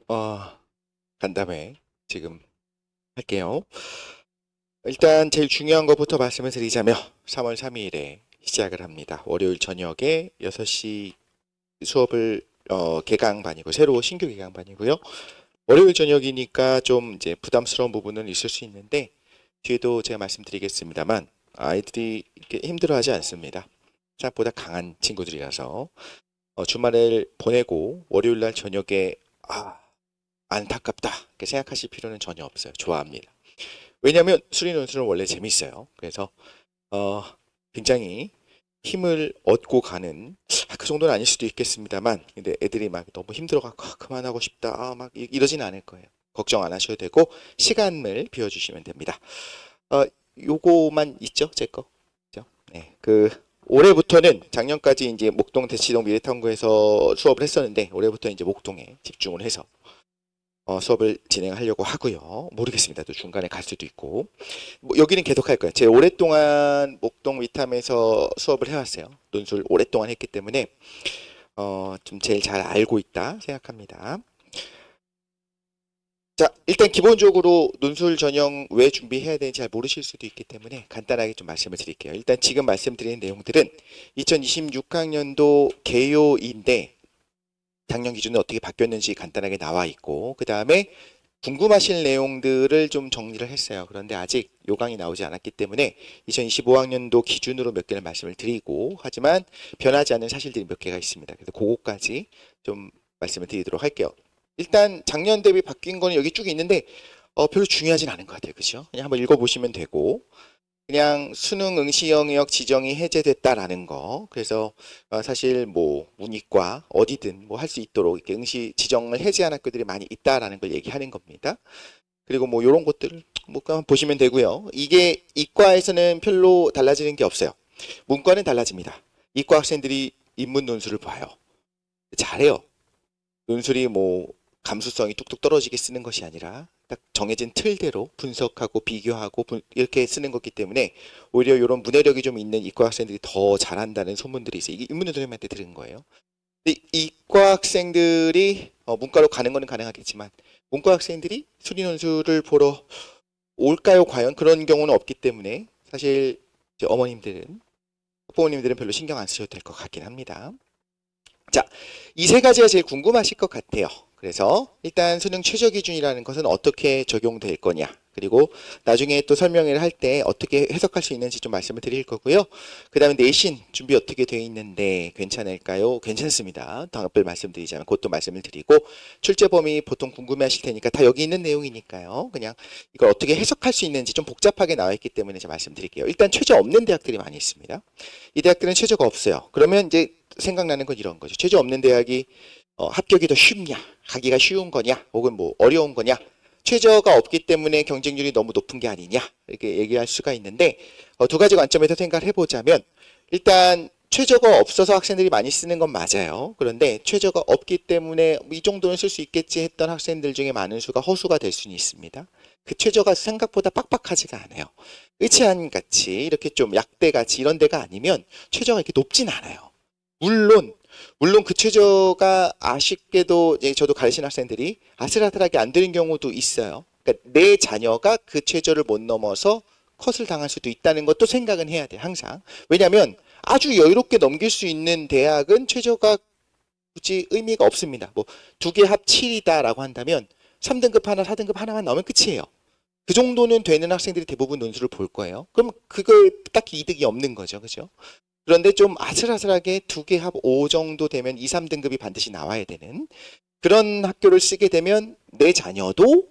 어, 간담회 지금 할게요. 일단 제일 중요한 것부터 말씀을 드리자면 3월 3일에 시작을 합니다. 월요일 저녁에 6시 수업을 개강반이고 새로 신규 개강반이고요. 월요일 저녁이니까 좀 이제 부담스러운 부분은 있을 수 있는데 뒤에도 제가 말씀드리겠습니다만 아이들이 이렇게 힘들어하지 않습니다. 생각보다 강한 친구들이라서 주말을 보내고 월요일 날 저녁에 안타깝다 이렇게 생각하실 필요는 전혀 없어요. 좋아합니다. 왜냐하면 수리 논술은 원래 재밌어요. 그래서 어, 굉장히 힘을 얻고 가는 그 정도는 아닐 수도 있겠습니다만 근데 애들이 막 너무 힘들어갖고 그만하고 싶다 막 이러진 않을 거예요. 걱정 안 하셔도 되고 시간을 비워주시면 됩니다. 어, 요거만 있죠, 제 거. 그죠? 네, 올해부터는 작년까지 이제 목동 대치동 미래탐구에서 수업을 했었는데 올해부터 이제 목동에 집중을 해서 수업을 진행하려고 하고요. 모르겠습니다. 또 중간에 갈 수도 있고. 뭐 여기는 계속 할 거예요. 제가 오랫동안 목동 위탐에서 수업을 해왔어요. 논술 오랫동안 했기 때문에 좀 제일 잘 알고 있다 생각합니다. 자, 일단 기본적으로 논술 전형 왜 준비해야 되는지 잘 모르실 수도 있기 때문에 간단하게 좀 말씀을 드릴게요. 일단 지금 말씀드린 내용들은 2026학년도 개요인데 작년 기준은 어떻게 바뀌었는지 간단하게 나와 있고 그 다음에 궁금하실 내용들을 좀 정리를 했어요. 그런데 아직 요강이 나오지 않았기 때문에 2025학년도 기준으로 몇 개를 말씀을 드리고 하지만 변하지 않는 사실들이 몇 개가 있습니다. 그래서 그거까지 좀 말씀을 드리도록 할게요. 일단 작년 대비 바뀐 거는 여기 쭉 있는데 별로 중요하진 않은 것 같아요. 그죠? 그냥 한번 읽어보시면 되고 그냥 수능 응시 영역 지정이 해제됐다라는 거. 그래서 사실 뭐 문이과 어디든 뭐 할 수 있도록 이렇게 응시 지정을 해제한 학교들이 많이 있다라는 걸 얘기하는 겁니다. 그리고 뭐 이런 것들을 뭐 한번 보시면 되고요. 이게 이과에서는 별로 달라지는 게 없어요. 문과는 달라집니다. 이과 학생들이 인문 논술을 봐요. 잘해요. 논술이 뭐 감수성이 뚝뚝 떨어지게 쓰는 것이 아니라 딱 정해진 틀대로 분석하고 비교하고 이렇게 쓰는 거기 때문에 오히려 이런 문해력이 좀 있는 이과 학생들이 더 잘한다는 소문들이 있어요. 이게 인문 선생님한테 들은 거예요. 근데 이과 학생들이 문과로 가는 거는 가능하겠지만 문과 학생들이 수리 논술을 보러 올까요? 과연 그런 경우는 없기 때문에 사실 이제 어머님들은 부모님들은 별로 신경 안 쓰셔도 될 것 같긴 합니다. 자, 이 세 가지가 제일 궁금하실 것 같아요. 그래서 일단 수능 최저 기준이라는 것은 어떻게 적용될 거냐. 그리고 나중에 또 설명을 할 때 어떻게 해석할 수 있는지 좀 말씀을 드릴 거고요. 그 다음에 내신 준비 어떻게 되어 있는데 괜찮을까요? 괜찮습니다. 답을 말씀드리자면 그것도 말씀을 드리고 출제 범위 보통 궁금해 하실 테니까 다 여기 있는 내용이니까요. 그냥 이걸 어떻게 해석할 수 있는지 좀 복잡하게 나와 있기 때문에 제가 말씀드릴게요. 일단 최저 없는 대학들이 많이 있습니다. 이 대학들은 최저가 없어요. 그러면 이제 생각나는 건 이런 거죠. 최저 없는 대학이 합격이 더 쉽냐, 가기가 쉬운 거냐, 혹은 뭐 어려운 거냐. 최저가 없기 때문에 경쟁률이 너무 높은 게 아니냐 이렇게 얘기할 수가 있는데 두 가지 관점에서 생각을 해보자면 일단 최저가 없어서 학생들이 많이 쓰는 건 맞아요. 그런데 최저가 없기 때문에 이 정도는 쓸 수 있겠지 했던 학생들 중에 많은 수가 허수가 될 수는 있습니다. 그 최저가 생각보다 빡빡하지가 않아요. 의치안 같이 이렇게 좀 약대 같이 이런 데가 아니면 최저가 이렇게 높진 않아요. 물론 그 최저가 아쉽게도 저도 가르치는 학생들이 아슬아슬하게 안 되는 경우도 있어요. 그러니까 내 자녀가 그 최저를 못 넘어서 컷을 당할 수도 있다는 것도 생각은 해야 돼 항상. 왜냐하면 아주 여유롭게 넘길 수 있는 대학은 최저가 굳이 의미가 없습니다. 뭐 두 개 합 7이다라고 한다면 3등급 하나 4등급 하나만 나오면 끝이에요. 그 정도는 되는 학생들이 대부분 논술을 볼 거예요. 그럼 그거 딱히 이득이 없는 거죠. 그죠? 그런데 좀 아슬아슬하게 두 개 합 5 정도 되면 2, 3등급이 반드시 나와야 되는 그런 학교를 쓰게 되면 내 자녀도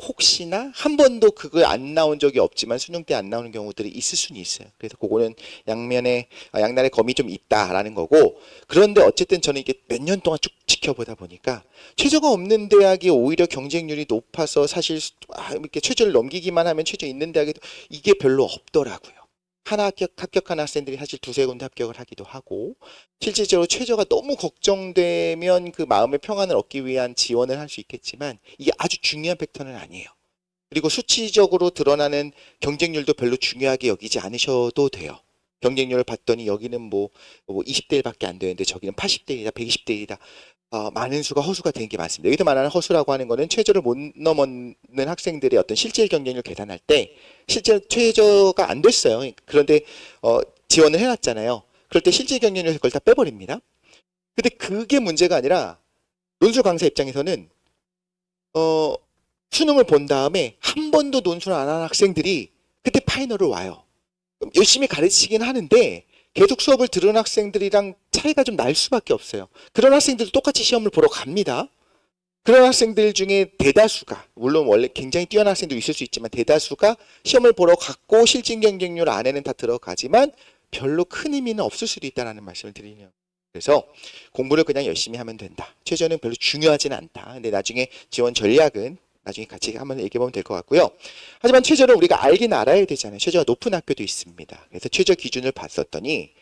혹시나 한 번도 그거 안 나온 적이 없지만 수능 때 안 나오는 경우들이 있을 수는 있어요. 그래서 그거는 양날의 검이 좀 있다라는 거고 그런데 어쨌든 저는 이게 몇 년 동안 쭉 지켜보다 보니까 최저가 없는 대학이 오히려 경쟁률이 높아서 사실 이렇게 최저를 넘기기만 하면 최저 있는 대학에도 이게 별로 없더라고요. 하나 합격한 학생들이 사실 두세 군데 합격을 하기도 하고 실질적으로 최저가 너무 걱정되면 그 마음의 평안을 얻기 위한 지원을 할 수 있겠지만 이게 아주 중요한 팩터는 아니에요. 그리고 수치적으로 드러나는 경쟁률도 별로 중요하게 여기지 않으셔도 돼요. 경쟁률을 봤더니 여기는 뭐 20대 1밖에 안 되는데 저기는 80대 1이다, 120대 1이다. 많은 수가 허수가 되는 게 많습니다. 여기서 말하는 허수라고 하는 거는 최저를 못 넘는 학생들의 어떤 실질 경쟁률 계산할 때 실제 최저가 안 됐어요. 그런데 지원을 해놨잖아요. 그럴 때 실질 경쟁률 그걸 다 빼버립니다. 근데 그게 문제가 아니라 논술 강사 입장에서는 수능을 본 다음에 한 번도 논술 안 한 학생들이 그때 파이널을 와요. 열심히 가르치긴 하는데 계속 수업을 들은 학생들이랑 차이가 좀 날 수밖에 없어요. 그런 학생들도 똑같이 시험을 보러 갑니다. 그런 학생들 중에 대다수가, 물론 원래 굉장히 뛰어난 학생도 있을 수 있지만 대다수가 시험을 보러 갔고 실질 경쟁률 안에는 다 들어가지만 별로 큰 의미는 없을 수도 있다는 말씀을 드리네요. 그래서 공부를 그냥 열심히 하면 된다. 최저는 별로 중요하지는 않다. 근데 나중에 지원 전략은 나중에 같이 한번 얘기해보면 될 것 같고요. 하지만 최저를 우리가 알긴 알아야 되잖아요. 최저가 높은 학교도 있습니다. 그래서 최저 기준을 봤더니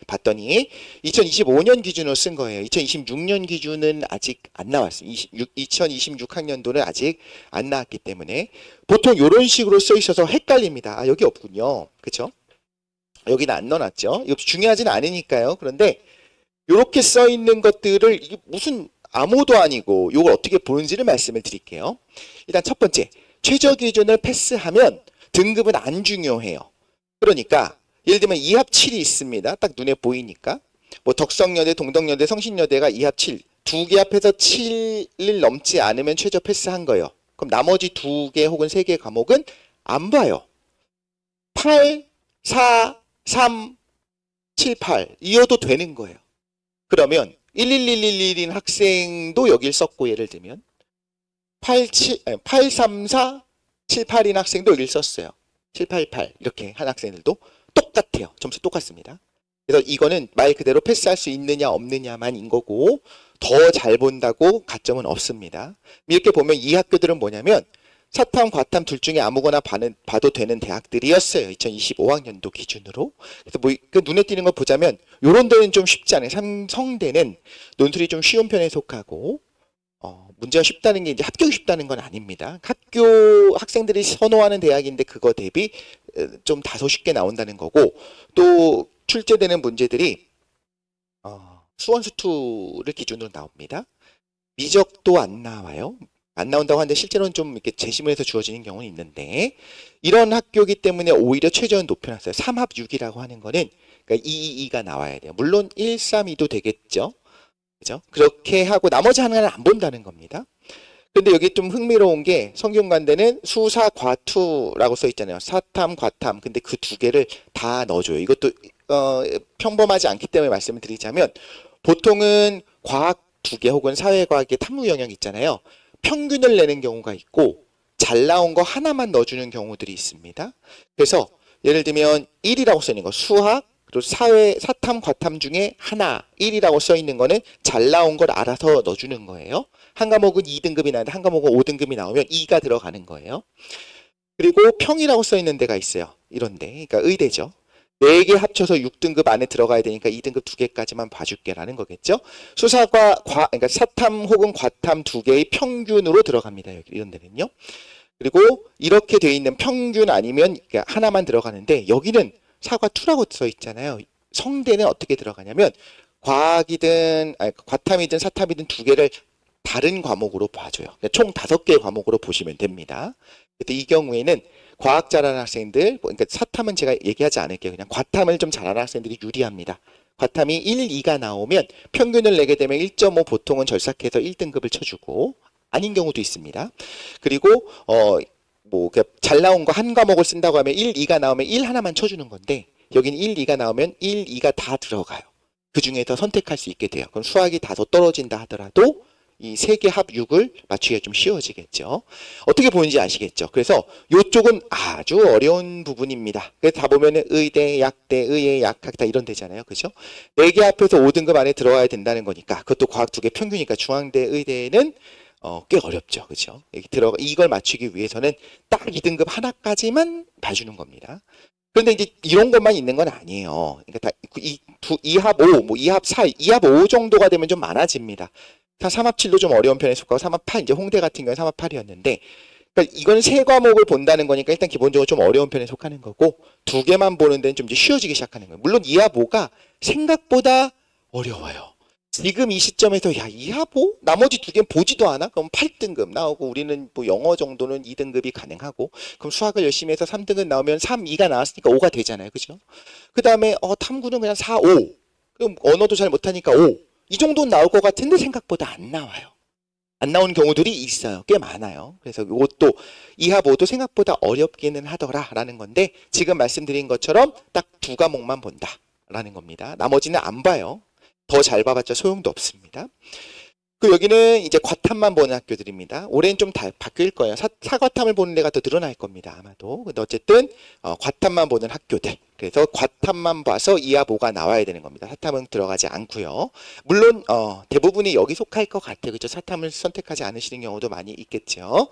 2025년 기준으로 쓴 거예요. 2026년 기준은 아직 안 나왔어요. 2026학년도는 아직 안 나왔기 때문에 보통 이런 식으로 써 있어서 헷갈립니다. 여기 없군요. 그렇죠? 여기는 안 넣어놨죠. 이거 중요하지는 않으니까요. 그런데 이렇게 써 있는 것들을 이게 무슨 암호도 아니고 이걸 어떻게 보는지를 말씀을 드릴게요. 일단 첫 번째, 최저 기준을 패스하면 등급은 안 중요해요. 그러니까 예를 들면 2합 7이 있습니다. 딱 눈에 보이니까. 뭐 덕성여대, 동덕여대, 성신여대가 2합 7. 두 개 합해서 7을 넘지 않으면 최저 패스한 거예요. 그럼 나머지 두 개 혹은 세 개 과목은 안 봐요. 8, 4, 3, 7, 8 이어도 되는 거예요. 그러면 11111인 학생도 여길 썼고 예를 들면 834, 78인 학생도 여길 썼어요. 788 이렇게 한 학생들도 똑같아요. 점수 똑같습니다. 그래서 이거는 말 그대로 패스할 수 있느냐 없느냐만인 거고 더 잘 본다고 가점은 없습니다. 이렇게 보면 이 학교들은 뭐냐면 사탐, 과탐 둘 중에 아무거나 봐도 되는 대학들이었어요. 2025학년도 기준으로. 그래서 뭐 눈에 띄는 거 보자면 요런 데는 좀 쉽지 않아요. 삼성대는 논술이 좀 쉬운 편에 속하고 문제가 쉽다는 게 이제 합격이 쉽다는 건 아닙니다. 학교 학생들이 선호하는 대학인데 그거 대비 좀 다소 쉽게 나온다는 거고 또 출제되는 문제들이 수원수투를 기준으로 나옵니다. 미적도 안 나와요. 안 나온다고 하는데 실제로는 좀 이렇게 재심을 해서 주어지는 경우는 있는데 이런 학교이기 때문에 오히려 최저는 높여놨어요. 3합 6이라고 하는 거는 그러니까 222가 나와야 돼요. 물론 132도 되겠죠. 그죠? 그렇게 하고 나머지 하나는 안 본다는 겁니다. 근데 여기 좀 흥미로운 게 성균관대는 수사 과투라고 써 있잖아요. 사탐, 과탐. 근데 그 두 개를 다 넣어줘요. 이것도 평범하지 않기 때문에 말씀을 드리자면 보통은 과학 두 개 혹은 사회과학의 탐구 영역 있잖아요. 평균을 내는 경우가 있고 잘 나온 거 하나만 넣어주는 경우들이 있습니다. 그래서 예를 들면 1이라고 써 있는 거 수학 그리고 사회, 사탐, 과탐 중에 하나 1이라고 써 있는 거는 잘 나온 걸 알아서 넣어주는 거예요. 한 과목은 2등급이 나는데 한 과목은 5등급이 나오면 2가 들어가는 거예요. 그리고 평이라고 써 있는 데가 있어요. 이런데 그러니까 의대죠. 4개 합쳐서 6등급 안에 들어가야 되니까 2등급 2개까지만 봐줄게라는 거겠죠. 수사과 그러니까 사탐 혹은 과탐 2개의 평균으로 들어갑니다. 여기 이런 데는요. 그리고 이렇게 돼 있는 평균 아니면 하나만 들어가는데 여기는 사과2라고 써 있잖아요. 성대는 어떻게 들어가냐면 과학이든 과탐이든 사탐이든 2개를 다른 과목으로 봐줘요. 그러니까 총 5개의 과목으로 보시면 됩니다. 근데 이 경우에는 과학 잘하는 학생들, 그러니까 사탐은 제가 얘기하지 않을게요. 그냥 과탐을 좀 잘하는 학생들이 유리합니다. 과탐이 1, 2가 나오면 평균을 내게 되면 1.5 보통은 절삭해서 1등급을 쳐주고 아닌 경우도 있습니다. 그리고 잘 나온 거 한 과목을 쓴다고 하면 1, 2가 나오면 1 하나만 쳐주는 건데 여기는 1, 2가 나오면 1, 2가 다 들어가요. 그 중에서 선택할 수 있게 돼요. 그럼 수학이 다소 떨어진다 하더라도 이 3개 합 6을 맞추기가 좀 쉬워지겠죠. 어떻게 보는지 아시겠죠. 그래서 이쪽은 아주 어려운 부분입니다. 그래서 다 보면은 의대, 약대, 의예, 약학 다 이런 데잖아요. 그죠? 4개 합해서 5등급 안에 들어가야 된다는 거니까 그것도 과학 2개 평균이니까 중앙대, 의대는 꽤 어렵죠. 그죠? 이걸 맞추기 위해서는 딱 2등급 하나까지만 봐주는 겁니다. 그런데 이제 이런 것만 있는 건 아니에요. 그러니까 다 2합 5, 뭐 2합 4, 2합 5 정도가 되면 좀 많아집니다. 3합 7도 좀 어려운 편에 속하고 3합 8, 이제 홍대 같은 경우는 3합 8이었는데 그러니까 이건 세 과목을 본다는 거니까 일단 기본적으로 좀 어려운 편에 속하는 거고 2개만 보는 데는 좀 이제 쉬워지기 시작하는 거예요. 물론 2합 5가 생각보다 어려워요. 지금 이 시점에서 야, 이하보? 나머지 두 개는 보지도 않아? 그럼 8등급 나오고 우리는 뭐 영어 정도는 2등급이 가능하고 그럼 수학을 열심히 해서 3등급 나오면 3, 2가 나왔으니까 5가 되잖아요. 그죠? 그 다음에 탐구는 그냥 4, 5. 그럼 언어도 잘 못하니까 5. 이 정도는 나올 것 같은데 생각보다 안 나와요. 안 나오는 경우들이 있어요. 꽤 많아요. 그래서 이것도 이하보도 생각보다 어렵기는 하더라라는 건데 지금 말씀드린 것처럼 딱 두 과목만 본다라는 겁니다. 나머지는 안 봐요. 더 잘 봐봤자 소용도 없습니다. 그 여기는 이제 과탐만 보는 학교들입니다. 올해는 좀 바뀔 거예요. 사과탐을 보는 데가 더 늘어날 겁니다. 아마도. 근데 어쨌든 과탐만 보는 학교들. 그래서 과탐만 봐서 이하보가 나와야 되는 겁니다. 사탐은 들어가지 않고요. 물론 대부분이 여기 속할 것 같아요. 그죠? 사탐을 선택하지 않으시는 경우도 많이 있겠죠.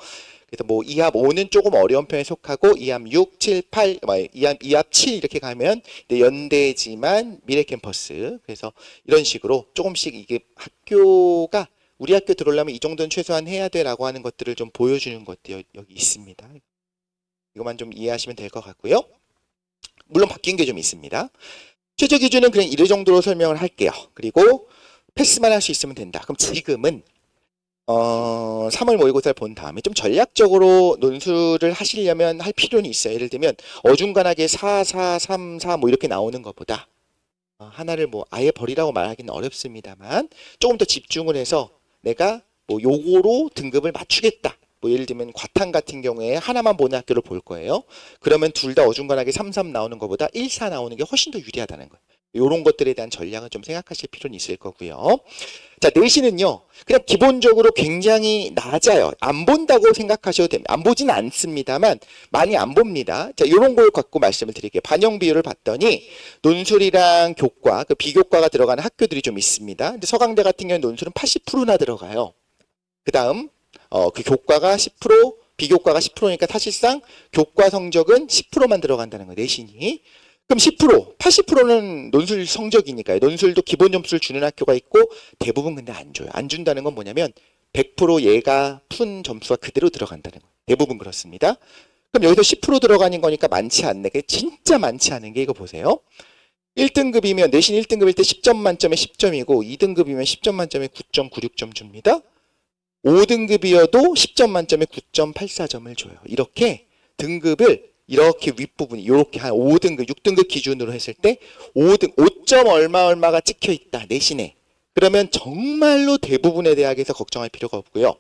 그래서 뭐 이합 5는 조금 어려운 편에 속하고 이합 6, 7, 8, 이합 7 이렇게 가면 연대지만 미래 캠퍼스. 그래서 이런 식으로 조금씩 이게 학교가 우리 학교 들어오려면 이 정도는 최소한 해야 돼라고 하는 것들을 좀 보여주는 것도 여기 있습니다. 이것만 좀 이해하시면 될 것 같고요. 물론 바뀐 게 좀 있습니다. 최저 기준은 그냥 이런 정도로 설명을 할게요. 그리고 패스만 할 수 있으면 된다. 그럼 지금은 3월 모의고사를 본 다음에 좀 전략적으로 논술을 하시려면 할 필요는 있어요. 예를 들면 어중간하게 4, 4, 3, 4 뭐 이렇게 나오는 것보다 하나를 뭐 아예 버리라고 말하기는 어렵습니다만 조금 더 집중을 해서 내가 뭐 요거로 등급을 맞추겠다. 뭐 예를 들면 과탐 같은 경우에 하나만 보는 학교를 볼 거예요. 그러면 둘 다 어중간하게 3, 3 나오는 것보다 1, 4 나오는 게 훨씬 더 유리하다는 거예요. 이런 것들에 대한 전략은 좀 생각하실 필요는 있을 거고요. 자, 내신은요. 그냥 기본적으로 굉장히 낮아요. 안 본다고 생각하셔도 됩니다. 안 보진 않습니다만 많이 안 봅니다. 자, 이런 걸 갖고 말씀을 드릴게요. 반영 비율을 봤더니 논술이랑 교과, 그 비교과가 들어가는 학교들이 좀 있습니다. 근데 서강대 같은 경우는 논술은 80%나 들어가요. 그 다음 그 교과가 10%, 비교과가 10%니까 사실상 교과 성적은 10%만 들어간다는 거예요. 내신이. 그럼 10%, 80%는 논술 성적이니까요. 논술도 기본 점수를 주는 학교가 있고 대부분 근데 안 줘요. 안 준다는 건 뭐냐면 100% 얘가 푼 점수가 그대로 들어간다는 거예요. 대부분 그렇습니다. 그럼 여기서 10% 들어가는 거니까 많지 않네. 진짜 많지 않은 게 이거 보세요. 1등급이면 내신 1등급일 때 10점 만점에 10점이고 2등급이면 10점 만점에 9.96점 줍니다. 5등급이어도 10점 만점에 9.84점을 줘요. 이렇게 등급을 이렇게 윗부분이 이렇게 한 5등급, 6등급 기준으로 했을 때 5점 얼마가 찍혀 있다. 내신에. 그러면 정말로 대부분의 대학에서 걱정할 필요가 없고요.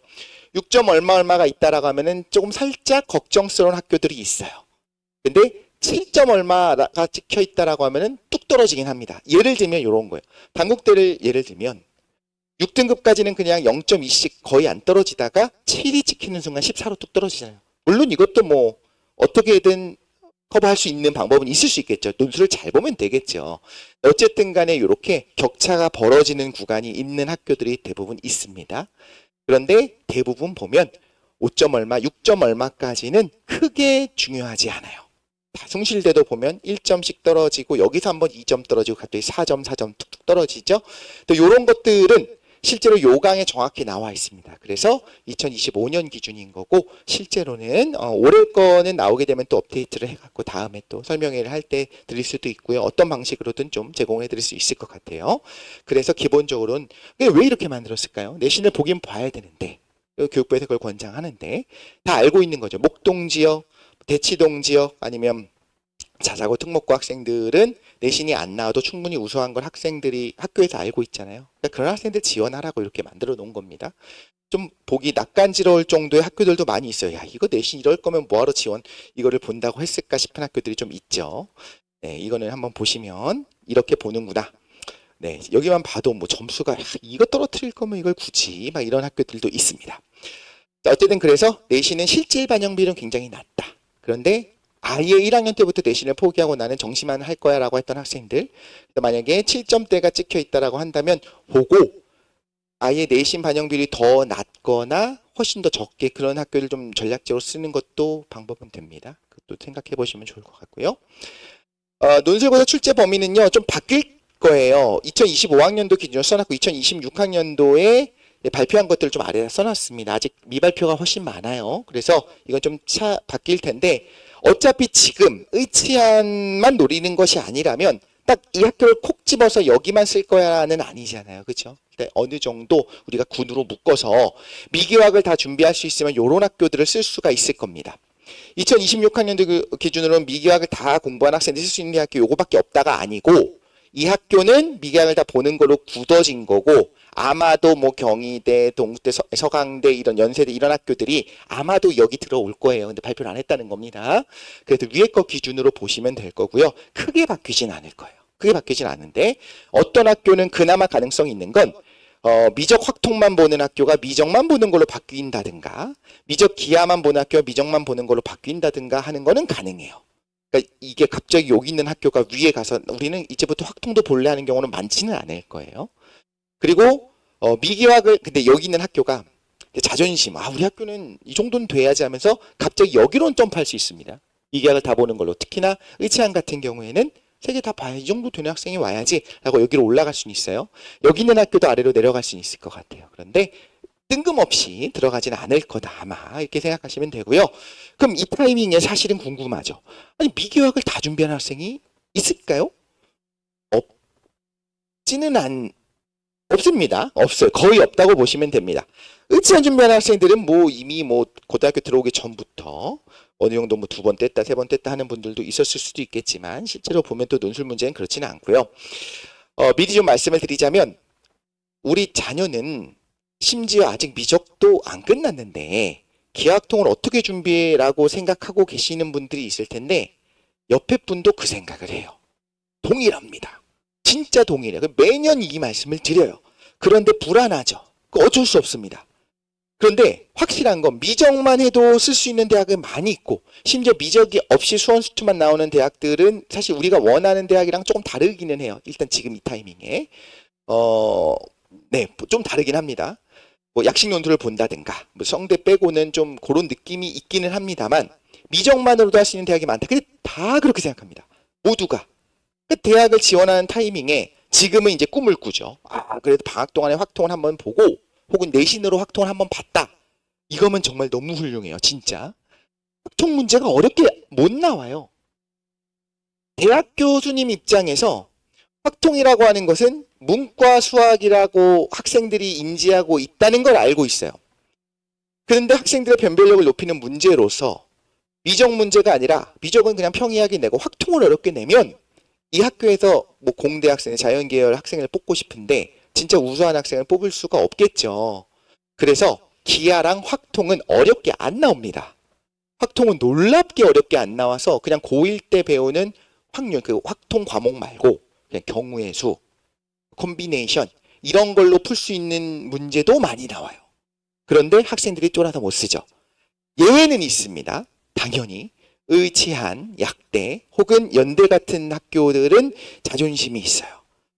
6점 얼마가 있다라고 하면은 조금 살짝 걱정스러운 학교들이 있어요. 근데 7점 얼마가 찍혀 있다라고 하면은 뚝 떨어지긴 합니다. 예를 들면 이런 거예요. 단국대를 예를 들면 6등급까지는 그냥 0.2씩 거의 안 떨어지다가 7이 찍히는 순간 14로 뚝 떨어지잖아요. 물론 이것도 뭐 어떻게든 커버할 수 있는 방법은 있을 수 있겠죠. 논술을 잘 보면 되겠죠. 어쨌든 간에 이렇게 격차가 벌어지는 구간이 있는 학교들이 대부분 있습니다. 그런데 대부분 보면 5점 얼마, 6점 얼마까지는 크게 중요하지 않아요. 숭실대도 보면 1점씩 떨어지고 여기서 한번 2점 떨어지고 갑자기 4점, 4점 툭툭 떨어지죠. 또 이런 것들은 실제로 요강에 정확히 나와 있습니다. 그래서 2025년 기준인 거고 실제로는 올해 거는 나오게 되면 또 업데이트를 해갖고 다음에 또 설명회를 할 때 드릴 수도 있고요. 어떤 방식으로든 좀 제공해 드릴 수 있을 것 같아요. 그래서 기본적으로는 왜 이렇게 만들었을까요? 내신을 보긴 봐야 되는데 교육부에서 그걸 권장하는데 다 알고 있는 거죠. 목동 지역, 대치동 지역 아니면 자사고 특목고 학생들은 내신이 안 나와도 충분히 우수한 걸 학생들이 학교에서 알고 있잖아요. 그러니까 그런 학생들 지원하라고 이렇게 만들어 놓은 겁니다. 좀 보기 낯간지러울 정도의 학교들도 많이 있어요. 야, 이거 내신 이럴 거면 뭐하러 지원 이거를 본다고 했을까 싶은 학교들이 좀 있죠. 네, 이거는 한번 보시면 이렇게 보는구나. 네, 여기만 봐도 뭐 점수가 이거 떨어뜨릴 거면 이걸 굳이 막 이런 학교들도 있습니다. 자, 어쨌든 그래서 내신은 실질 반영 비율은 굉장히 낮다. 그런데 아예 1학년 때부터 내신을 포기하고 나는 정시만 할 거야 라고 했던 학생들 만약에 7점대가 찍혀 있다라고 한다면 보고 아예 내신 반영 비율이 더 낮거나 훨씬 더 적게 그런 학교를 좀 전략적으로 쓰는 것도 방법은 됩니다. 그것도 생각해 보시면 좋을 것 같고요. 논술고사 출제 범위는요 좀 바뀔 거예요. 2025학년도 기준으로 써놨고 2026학년도에 발표한 것들을 좀 아래에 써놨습니다. 아직 미발표가 훨씬 많아요. 그래서 이건 좀 바뀔 텐데 어차피 지금 의치안만 노리는 것이 아니라면 딱 이 학교를 콕 집어서 여기만 쓸 거야는 아니잖아요. 그렇죠? 때 어느 정도 우리가 군으로 묶어서 미기학을 다 준비할 수 있으면 이런 학교들을 쓸 수가 있을 겁니다. 2026학년도 기준으로는 미기학을 다 공부한 학생들이 쓸 수 있는 학교 요거밖에 없다가 아니고 이 학교는 미기학을 다 보는 걸로 굳어진 거고 아마도 뭐 경희대, 동국대, 서강대 이런 연세대 이런 학교들이 아마도 여기 들어올 거예요. 근데 발표를 안 했다는 겁니다. 그래서 위에 거 기준으로 보시면 될 거고요. 크게 바뀌진 않을 거예요. 크게 바뀌진 않은데 어떤 학교는 그나마 가능성이 있는 건 미적 확통만 보는 학교가 미적만 보는 걸로 바뀐다든가 미적 기하만 보는 학교가 미적만 보는 걸로 바뀐다든가 하는 거는 가능해요. 그러니까 이게 갑자기 여기 있는 학교가 위에 가서 우리는 이제부터 확통도 볼래 하는 경우는 많지는 않을 거예요. 그리고 미기학을 근데 여기 있는 학교가 자존심 우리 학교는 이 정도는 돼야지 하면서 갑자기 여기로는 점프할 수 있습니다. 미기학을 다 보는 걸로 특히나 의체학 같은 경우에는 세 개 다 봐야 이 정도 되는 학생이 와야지 라고 여기로 올라갈 수는 있어요. 여기 있는 학교도 아래로 내려갈 수는 있을 것 같아요. 그런데 뜬금없이 들어가지는 않을 거다 아마 이렇게 생각하시면 되고요. 그럼 이 타이밍에 사실은 궁금하죠. 아니 미기학을 다 준비한 학생이 있을까요? 없습니다. 없어요. 거의 없다고 보시면 됩니다. 의치안 준비하는 학생들은 이미 고등학교 들어오기 전부터 어느 정도 두 번 뗐다, 세 번 뗐다 하는 분들도 있었을 수도 있겠지만 실제로 보면 또 논술 문제는 그렇지는 않고요. 미리 좀 말씀을 드리자면 우리 자녀는 심지어 아직 미적도 안 끝났는데 기하학통을 어떻게 준비해라고 생각하고 계시는 분들이 있을 텐데 옆에 분도 그 생각을 해요. 동일합니다. 진짜 동일해요. 매년 이 말씀을 드려요. 그런데 불안하죠. 어쩔 수 없습니다. 그런데 확실한 건 미적만 해도 쓸 수 있는 대학은 많이 있고 심지어 미적이 없이 수원 수투만 나오는 대학들은 사실 우리가 원하는 대학이랑 조금 다르기는 해요. 일단 지금 이 타이밍에 좀 다르긴 합니다. 약식 논술을 본다든가 성대 빼고는 좀 그런 느낌이 있기는 합니다만 미적만으로도 할 수 있는 대학이 많다. 근데 다 그렇게 생각합니다. 모두가. 그 대학을 지원하는 타이밍에 지금은 이제 꿈을 꾸죠. 그래도 방학 동안에 확통을 한번 보고 혹은 내신으로 확통을 한번 봤다. 이거면 정말 너무 훌륭해요. 진짜. 확통 문제가 어렵게 못 나와요. 대학 교수님 입장에서 확통이라고 하는 것은 문과 수학이라고 학생들이 인지하고 있다는 걸 알고 있어요. 그런데 학생들의 변별력을 높이는 문제로서 미적 문제가 아니라 미적은 그냥 평이하게 내고 확통을 어렵게 내면 이 학교에서 공대 학생, 자연계열 학생을 뽑고 싶은데 진짜 우수한 학생을 뽑을 수가 없겠죠. 그래서 기하랑 확통은 어렵게 안 나옵니다. 확통은 놀랍게 어렵게 안 나와서 그냥 고1 때 배우는 확률, 그 확통 과목 말고 그냥 경우의 수, 콤비네이션 이런 걸로 풀 수 있는 문제도 많이 나와요. 그런데 학생들이 쫄아서 못 쓰죠. 예외는 있습니다. 당연히 의치한, 약대 혹은 연대 같은 학교들은 자존심이 있어요.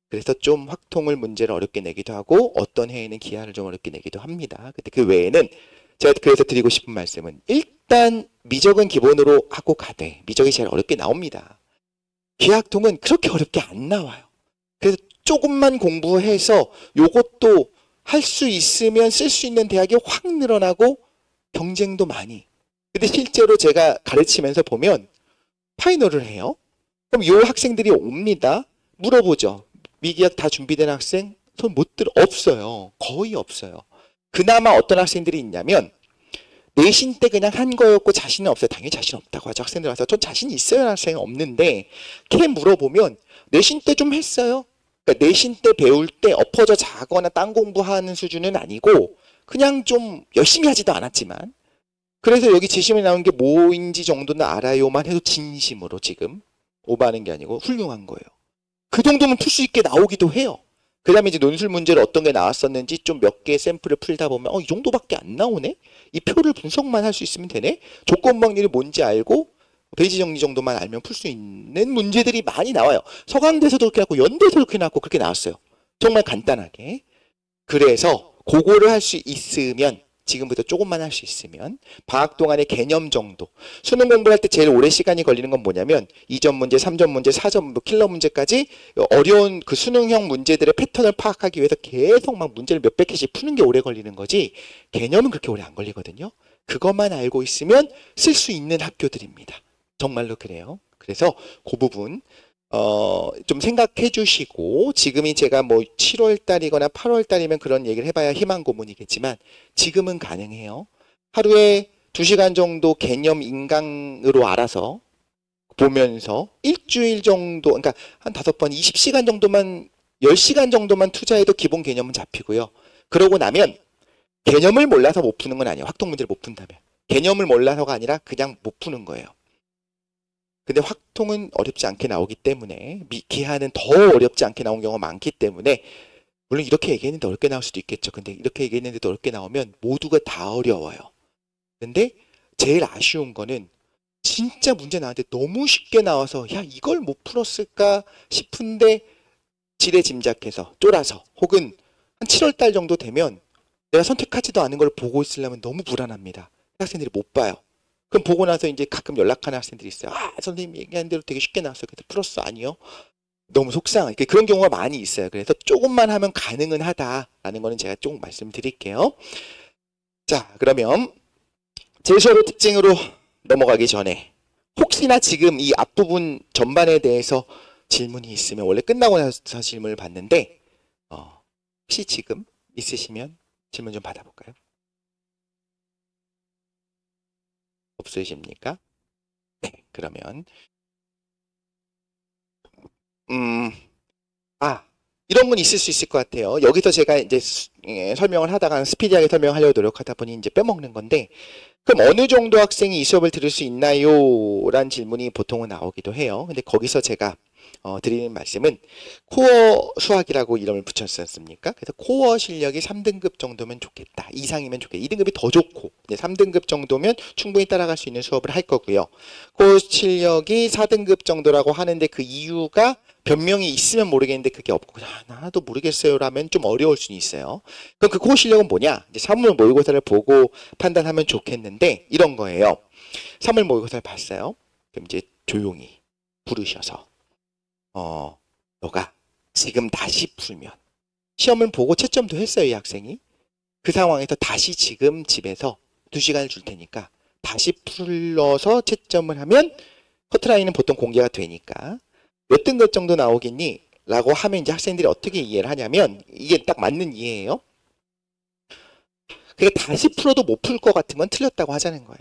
그래서 좀 확통을 문제를 어렵게 내기도 하고 어떤 해에는 기하를 좀 어렵게 내기도 합니다. 근데 그 외에는 제가 그래서 드리고 싶은 말씀은 일단 미적은 기본으로 하고 가되 미적이 제일 어렵게 나옵니다. 기하학통은 그렇게 어렵게 안 나와요. 그래서 조금만 공부해서 요것도 할 수 있으면 쓸 수 있는 대학이 확 늘어나고 경쟁도 많이. 근데 실제로 제가 가르치면서 보면 파이널을 해요. 그럼 요 학생들이 옵니다. 물어보죠. 미기학 다 준비된 학생? 손 못 들어. 없어요. 거의 없어요. 그나마 어떤 학생들이 있냐면 내신 때 그냥 한 거였고 자신은 없어요. 당연히 자신 없다고 하죠. 학생들 와서 전 자신 있어요. 학생은 없는데 캠 물어보면 내신 때 좀 했어요. 그러니까 내신 때 배울 때 엎어져 자거나 딴 공부하는 수준은 아니고 그냥 좀 열심히 하지도 않았지만 그래서 여기 지심에 나온 게 뭐인지 정도는 알아요만 해도 진심으로 지금 오버하는 게 아니고 훌륭한 거예요. 그 정도면 풀 수 있게 나오기도 해요. 그 다음에 이제 논술 문제를 어떤 게 나왔었는지 좀 몇 개 샘플을 풀다 보면 이 정도밖에 안 나오네? 이 표를 분석만 할 수 있으면 되네? 조건방률이 뭔지 알고 베이지 정리 정도만 알면 풀 수 있는 문제들이 많이 나와요. 서강대에서도 그렇게 나왔고 연대에서도 그렇게 나왔고 그렇게 나왔어요. 정말 간단하게. 그래서 그거를 할 수 있으면 지금부터 조금만 할 수 있으면 방학 동안의 개념 정도 수능 공부할 때 제일 오래 시간이 걸리는 건 뭐냐면 2점 문제, 3점 문제, 4점 킬러 문제까지 어려운 그 수능형 문제들의 패턴을 파악하기 위해서 계속 막 문제를 몇백 개씩 푸는 게 오래 걸리는 거지 개념은 그렇게 오래 안 걸리거든요. 그것만 알고 있으면 쓸 수 있는 학교들입니다. 정말로 그래요. 그래서 그 부분 좀 생각해 주시고, 지금이 제가 뭐 7월 달이거나 8월 달이면 그런 얘기를 해봐야 희망 고문이겠지만, 지금은 가능해요. 하루에 2시간 정도 개념 인강으로 알아서 보면서 일주일 정도, 그러니까 한 5번, 20시간 정도만, 10시간 정도만 투자해도 기본 개념은 잡히고요. 그러고 나면 개념을 몰라서 못 푸는 건 아니에요. 확통 문제를 못 푼다면. 개념을 몰라서가 아니라 그냥 못 푸는 거예요. 근데 확통은 어렵지 않게 나오기 때문에, 기하는 더 어렵지 않게 나온 경우가 많기 때문에, 물론 이렇게 얘기했는데 어렵게 나올 수도 있겠죠. 근데 이렇게 얘기했는데도 어렵게 나오면 모두가 다 어려워요. 근데 제일 아쉬운 거는 진짜 문제 나왔는데 너무 쉽게 나와서 야 이걸 못 풀었을까 싶은데 지레 짐작해서 쫄아서 혹은 한 7월 달 정도 되면 내가 선택하지도 않은 걸 보고 있으려면 너무 불안합니다. 학생들이 못 봐요. 그럼 보고 나서 이제 가끔 연락하는 학생들이 있어요. 아 선생님 얘기한 대로 되게 쉽게 나왔어요. 근데 풀었어? 아니요. 너무 속상해. 그런 경우가 많이 있어요. 그래서 조금만 하면 가능은 하다라는 거는 제가 조금 말씀드릴게요. 자, 그러면 제 수업의 특징으로 넘어가기 전에 혹시나 지금 이 앞부분 전반에 대해서 질문이 있으면, 원래 끝나고 나서 질문을 받는데 혹시 지금 있으시면 질문 좀 받아볼까요? 없으십니까? 네, 그러면 음, 이런 건 있을 수 있을 것 같아요. 여기서 제가 이제 설명을 하다가 스피디하게 설명하려고 노력하다 보니 이제 빼먹는 건데, 그럼 어느 정도 학생이 이 수업을 들을 수 있나요? 라는 질문이 보통은 나오기도 해요. 근데 거기서 제가 드리는 말씀은 코어 수학이라고 이름을 붙였었습니까? 그래서 코어 실력이 3등급 정도면 좋겠다. 이상이면 좋겠다. 2등급이 더 좋고 3등급 정도면 충분히 따라갈 수 있는 수업을 할 거고요. 코어 실력이 4등급 정도라고 하는데 그 이유가 변명이 있으면 모르겠는데 그게 없고 그냥 나도 모르겠어요 라면 좀 어려울 수는 있어요. 그럼 그 코어 실력은 뭐냐? 이제 사물 모의고사를 보고 판단하면 좋겠는데 이런 거예요. 사물 모의고사를 봤어요. 그럼 이제 조용히 부르셔서 너가 지금 다시 풀면, 시험을 보고 채점도 했어요, 이 학생이. 그 상황에서 다시 지금 집에서 2시간을 줄 테니까 다시 풀러서 채점을 하면 커트라인은 보통 공개가 되니까 몇 등급 정도 나오겠니? 라고 하면 이제 학생들이 어떻게 이해를 하냐면 이게 딱 맞는 이해예요. 그게 다시 풀어도 못 풀 것 같으면 틀렸다고 하자는 거예요.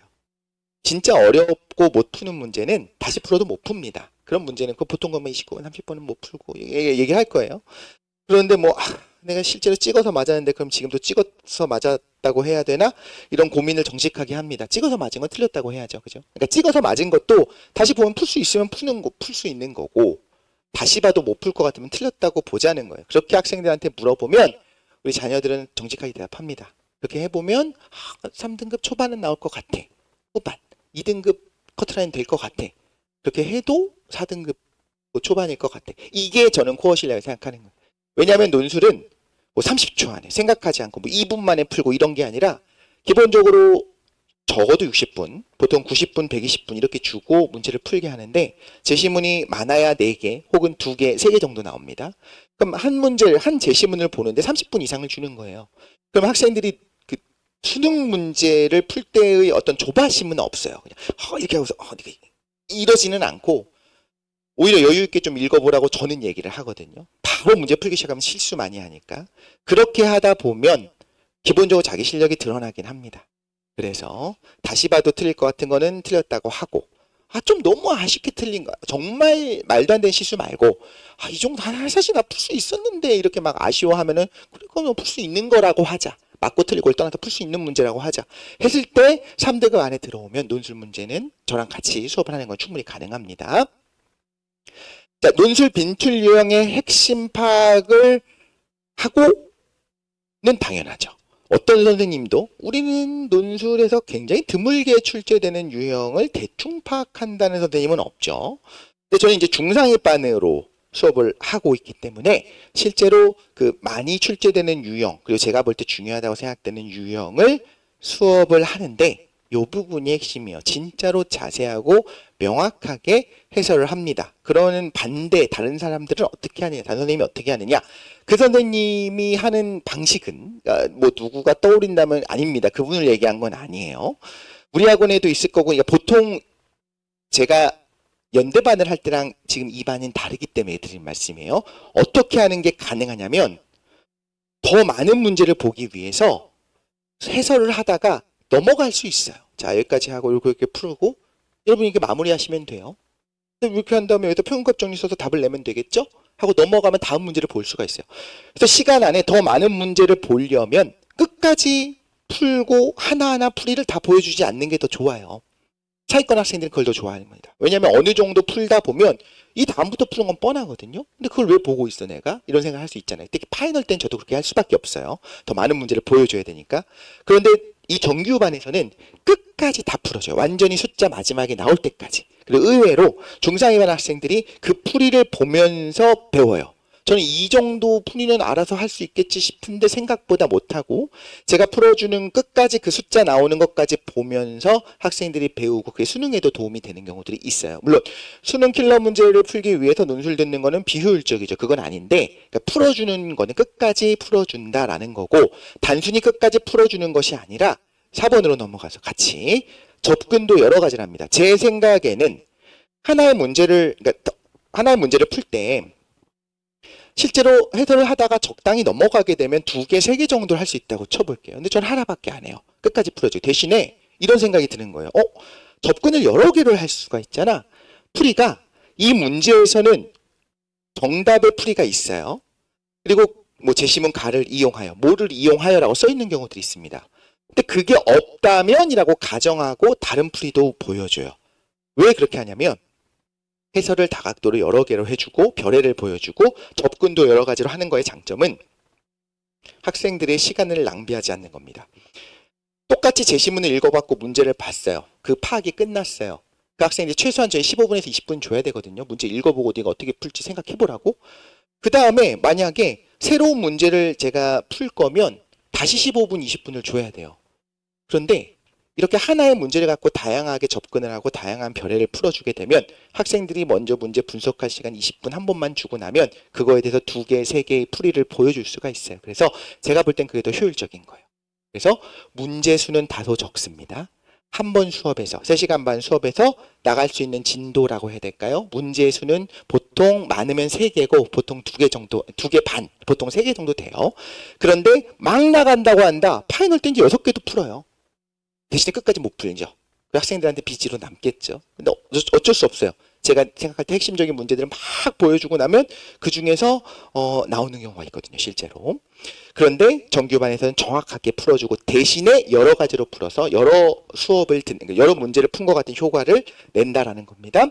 진짜 어렵고 못 푸는 문제는 다시 풀어도 못 풉니다. 그런 문제는 그 보통 거면 29번, 30번은 못 풀고 얘기할 거예요. 그런데 뭐 내가 실제로 찍어서 맞았는데 그럼 지금도 찍어서 맞았다고 해야 되나? 이런 고민을 정직하게 합니다. 찍어서 맞은 건 틀렸다고 해야죠. 그죠? 그러니까 찍어서 맞은 것도 다시 보면 풀 수 있으면 풀 수 있는 거고 다시 봐도 못 풀 것 같으면 틀렸다고 보자는 거예요. 그렇게 학생들한테 물어보면 우리 자녀들은 정직하게 대답합니다. 그렇게 해보면 3등급 초반은 나올 것 같아. 후반. 2등급 커트라인 될 것 같아. 그렇게 해도 4등급 초반일 것 같아. 이게 저는 코어 실력을 생각하는 거예요. 왜냐하면 논술은 뭐 30초 안에 생각하지 않고 뭐 2분 만에 풀고 이런 게 아니라 기본적으로 적어도 60분, 보통 90분, 120분 이렇게 주고 문제를 풀게 하는데 제시문이 많아야 4개 혹은 2개, 3개 정도 나옵니다. 그럼 한 문제를, 한 제시문을 보는데 30분 이상을 주는 거예요. 그럼 학생들이 그 수능 문제를 풀 때의 어떤 조바심은 없어요. 그냥 이렇게 하고서 이러지는 않고 오히려 여유 있게 좀 읽어보라고 저는 얘기를 하거든요. 바로 문제 풀기 시작하면 실수 많이 하니까. 그렇게 하다 보면 기본적으로 자기 실력이 드러나긴 합니다. 그래서 다시 봐도 틀릴 것 같은 거는 틀렸다고 하고 좀 너무 아쉽게 틀린 거 정말 말도 안 되는 실수 말고 이 정도 사실 나 풀 수 있었는데 이렇게 막 아쉬워하면은 그럼 풀 수 있는 거라고 하자. 맞고 틀리고를 떠나서 풀 수 있는 문제라고 하자. 했을 때 3등급 안에 들어오면 논술 문제는 저랑 같이 수업을 하는 건 충분히 가능합니다. 자, 논술 빈툴 유형의 핵심 파악을 하고는 당연하죠. 어떤 선생님도 우리는 논술에서 굉장히 드물게 출제되는 유형을 대충 파악한다는 선생님은 없죠. 근데 저는 이제 중상위반으로 수업을 하고 있기 때문에 실제로 그 많이 출제되는 유형, 그리고 제가 볼 때 중요하다고 생각되는 유형을 수업을 하는데 이 부분이 핵심이에요. 진짜로 자세하고 명확하게 해설을 합니다. 그러는 반대 다른 사람들은 어떻게 하느냐, 다른 선생님이 어떻게 하느냐. 그 선생님이 하는 방식은 뭐 누구가 떠오른다면 아닙니다. 그분을 얘기한 건 아니에요. 우리 학원에도 있을 거고, 그러니까 보통 제가 연대반을 할 때랑 지금 이 반은 다르기 때문에 드린 말씀이에요. 어떻게 하는 게 가능하냐면 더 많은 문제를 보기 위해서 해설을 하다가 넘어갈 수 있어요. 자, 여기까지 하고 이렇게 풀고 여러분 이렇게 마무리하시면 돼요. 이렇게 한 다음에 여기다 표현값 정리 써서 답을 내면 되겠죠? 하고 넘어가면 다음 문제를 볼 수가 있어요. 그래서 시간 안에 더 많은 문제를 보려면 끝까지 풀고 하나하나 풀이를 다 보여주지 않는 게 더 좋아요. 차이권 학생들은 그걸 더 좋아합니다. 왜냐하면 어느 정도 풀다 보면 이 다음부터 푸는 건 뻔하거든요. 근데 그걸 왜 보고 있어 내가? 이런 생각을 할 수 있잖아요. 특히 파이널 땐 저도 그렇게 할 수밖에 없어요. 더 많은 문제를 보여줘야 되니까. 그런데 이 정규반에서는 끝까지 다 풀어줘요. 완전히 숫자 마지막에 나올 때까지. 그리고 의외로 중상위반 학생들이 그 풀이를 보면서 배워요. 저는 이 정도 풀이는 알아서 할 수 있겠지 싶은데 생각보다 못하고 제가 풀어주는 끝까지 그 숫자 나오는 것까지 보면서 학생들이 배우고 그게 수능에도 도움이 되는 경우들이 있어요. 물론 수능 킬러 문제를 풀기 위해서 논술 듣는 거는 비효율적이죠. 그건 아닌데 그러니까 풀어주는 거는 끝까지 풀어준다라는 거고 단순히 끝까지 풀어주는 것이 아니라 4번으로 넘어가서 같이 접근도 여러 가지랍니다. 제 생각에는 하나의 문제를 풀 때 실제로 해설을 하다가 적당히 넘어가게 되면 2개, 3개 정도 할 수 있다고 쳐볼게요. 근데 저는 하나밖에 안 해요. 끝까지 풀어줘요. 대신에 이런 생각이 드는 거예요. 접근을 여러 개를 할 수가 있잖아. 풀이가 이 문제에서는 정답의 풀이가 있어요. 그리고 뭐 제시문 가를 이용하여, 뭐를 이용하여라고 써 있는 경우들이 있습니다. 근데 그게 없다면이라고 가정하고 다른 풀이도 보여줘요. 왜 그렇게 하냐면 해설을 다각도로 여러 개로 해주고 별애를 보여주고 접근도 여러 가지로 하는 거의 장점은 학생들의 시간을 낭비하지 않는 겁니다. 똑같이 제시문을 읽어봤고 문제를 봤어요. 그 파악이 끝났어요. 그 학생들이 최소한 저희 15분에서 20분 줘야 되거든요. 문제 읽어보고 네가 어떻게 풀지 생각해보라고. 그 다음에 만약에 새로운 문제를 제가 풀 거면 다시 15분, 20분을 줘야 돼요. 그런데 이렇게 하나의 문제를 갖고 다양하게 접근을 하고 다양한 별애를 풀어주게 되면 학생들이 먼저 문제 분석할 시간 20분 한 번만 주고 나면 그거에 대해서 2개, 3개의 풀이를 보여줄 수가 있어요. 그래서 제가 볼 땐 그게 더 효율적인 거예요. 그래서 문제 수는 다소 적습니다. 한 번 수업에서 3시간 반 수업에서 나갈 수 있는 진도라고 해야 될까요? 문제 수는 보통 많으면 3개고 보통 2개 정도, 2개 반, 보통 3개 정도 돼요. 그런데 막 나간다고 한다. 파이널 때 이제 6개도 풀어요. 대신에 끝까지 못 풀죠. 그 학생들한테 빚으로 남겠죠. 근데 어쩔 수 없어요. 제가 생각할 때 핵심적인 문제들을 막 보여주고 나면 그 중에서 나오는 경우가 있거든요. 실제로. 그런데 정규반에서는 정확하게 풀어주고 대신에 여러 가지로 풀어서 여러 수업을 듣는, 여러 문제를 푼 것 같은 효과를 낸다라는 겁니다.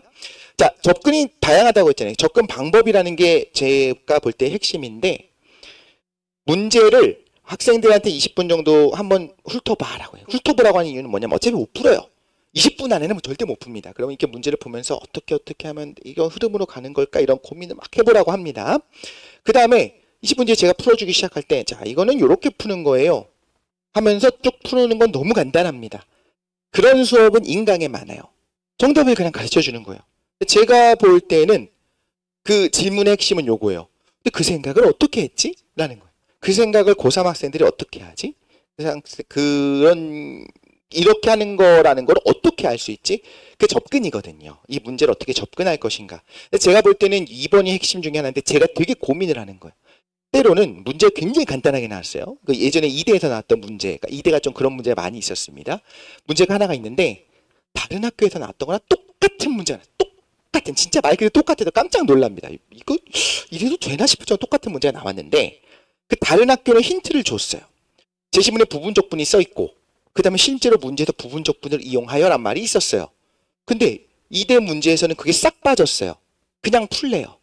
자, 접근이 다양하다고 했잖아요. 접근 방법이라는 게 제가 볼 때 핵심인데 문제를 학생들한테 20분 정도 한번 훑어봐라고 해요. 훑어보라고 하는 이유는 뭐냐면 어차피 못 풀어요. 20분 안에는 절대 못 풉니다. 그러면 이렇게 문제를 보면서 어떻게 하면 이거 흐름으로 가는 걸까 이런 고민을 막 해보라고 합니다. 그 다음에 20분 뒤에 제가 풀어주기 시작할 때 자 이거는 이렇게 푸는 거예요 하면서 쭉 푸는 건 너무 간단합니다. 그런 수업은 인강에 많아요. 정답을 그냥 가르쳐주는 거예요. 제가 볼 때는 그 질문의 핵심은 요거예요. 근데 그 생각을 어떻게 했지? 라는 거예요. 그 생각을 고3 학생들이 어떻게 하지? 그런 이렇게 하는 거라는 걸 어떻게 알 수 있지? 그 접근이거든요. 이 문제를 어떻게 접근할 것인가. 제가 볼 때는 2번이 핵심 중에 하나인데 제가 되게 고민을 하는 거예요. 때로는 문제가 굉장히 간단하게 나왔어요. 그 예전에 이대에서 나왔던 문제, 그러니까 이대가 좀 그런 문제가 많이 있었습니다. 문제가 하나가 있는데 다른 학교에서 나왔던 거랑 똑같은 문제가 똑같은 진짜 말 그대로 똑같아서 깜짝 놀랍니다. 이거 이래도 되나 싶을 정도 똑같은 문제가 나왔는데 그 다른 학교는 힌트를 줬어요. 제시문에 부분적분이 써 있고 그 다음에 실제로 문제에서 부분적분을 이용하여란 말이 있었어요. 근데 이대 문제에서는 그게 싹 빠졌어요. 그냥 풀래요.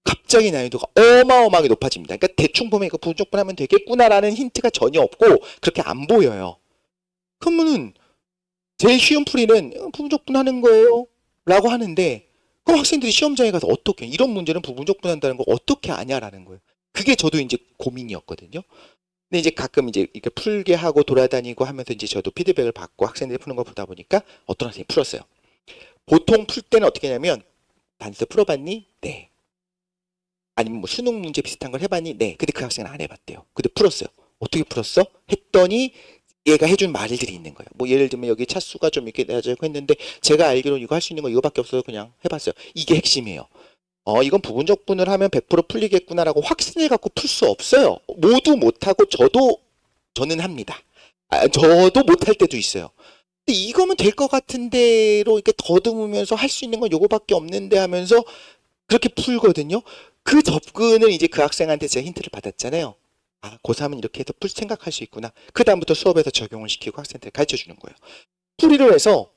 갑자기 난이도가 어마어마하게 높아집니다. 그러니까 대충 보면 이거 부분적분 하면 되겠구나라는 힌트가 전혀 없고 그렇게 안 보여요. 그러면은 제일 쉬운 풀이는 부분적분 하는 거예요 라고 하는데 그럼 학생들이 시험장에 가서 어떻게 이런 문제는 부분적분 한다는 거 어떻게 아냐라는 거예요. 그게 저도 이제 고민이었거든요. 근데 이제 가끔 이제 이렇게 풀게 하고 돌아다니고 하면서 이제 저도 피드백을 받고 학생들이 푸는 거 보다 보니까 어떤 학생이 풀었어요. 보통 풀 때는 어떻게 하냐면 단서 풀어봤니? 네. 아니면 뭐 수능 문제 비슷한 걸 해봤니? 네. 근데 그 학생은 안 해봤대요. 근데 풀었어요. 어떻게 풀었어? 했더니 얘가 해준 말들이 있는 거예요. 뭐 예를 들면 여기 차수가 좀 이렇게 내자고 했는데 제가 알기로는 이거 할 수 있는 거 이거밖에 없어서 그냥 해봤어요. 이게 핵심이에요. 이건 부분적 분을 하면 100% 풀리겠구나라고 확신을 갖고 풀 수 없어요. 모두 못하고 저는 합니다. 저도 못할 때도 있어요. 근데 이거면 될 것 같은데로 이렇게 더듬으면서 할 수 있는 건 요거밖에 없는데 하면서 그렇게 풀거든요. 그 접근을 이제 그 학생한테 제가 힌트를 받았잖아요. 고3은 이렇게 해서 생각할 수 있구나. 그 다음부터 수업에서 적용을 시키고 학생한테 가르쳐 주는 거예요. 풀이를 해서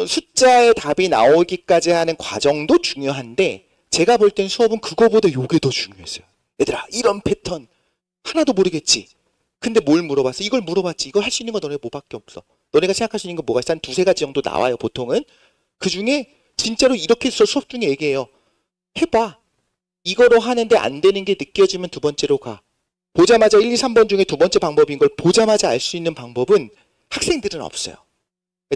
숫자의 답이 나오기까지 하는 과정도 중요한데 제가 볼 땐 수업은 그거보다 요게 더 중요했어요. 얘들아 이런 패턴 하나도 모르겠지. 근데 뭘 물어봤어? 이걸 물어봤지. 이걸 할 수 있는 거 너네 뭐밖에 없어. 너네가 생각할 수 있는 거 뭐가 있어? 한 두세 가지 정도 나와요 보통은. 그 중에 진짜로 이렇게 해서 수업 중에 얘기해요. 해봐. 이거로 하는데 안 되는 게 느껴지면 두 번째로 가. 보자마자 1, 2, 3번 중에 두 번째 방법인 걸 보자마자 알 수 있는 방법은 학생들은 없어요.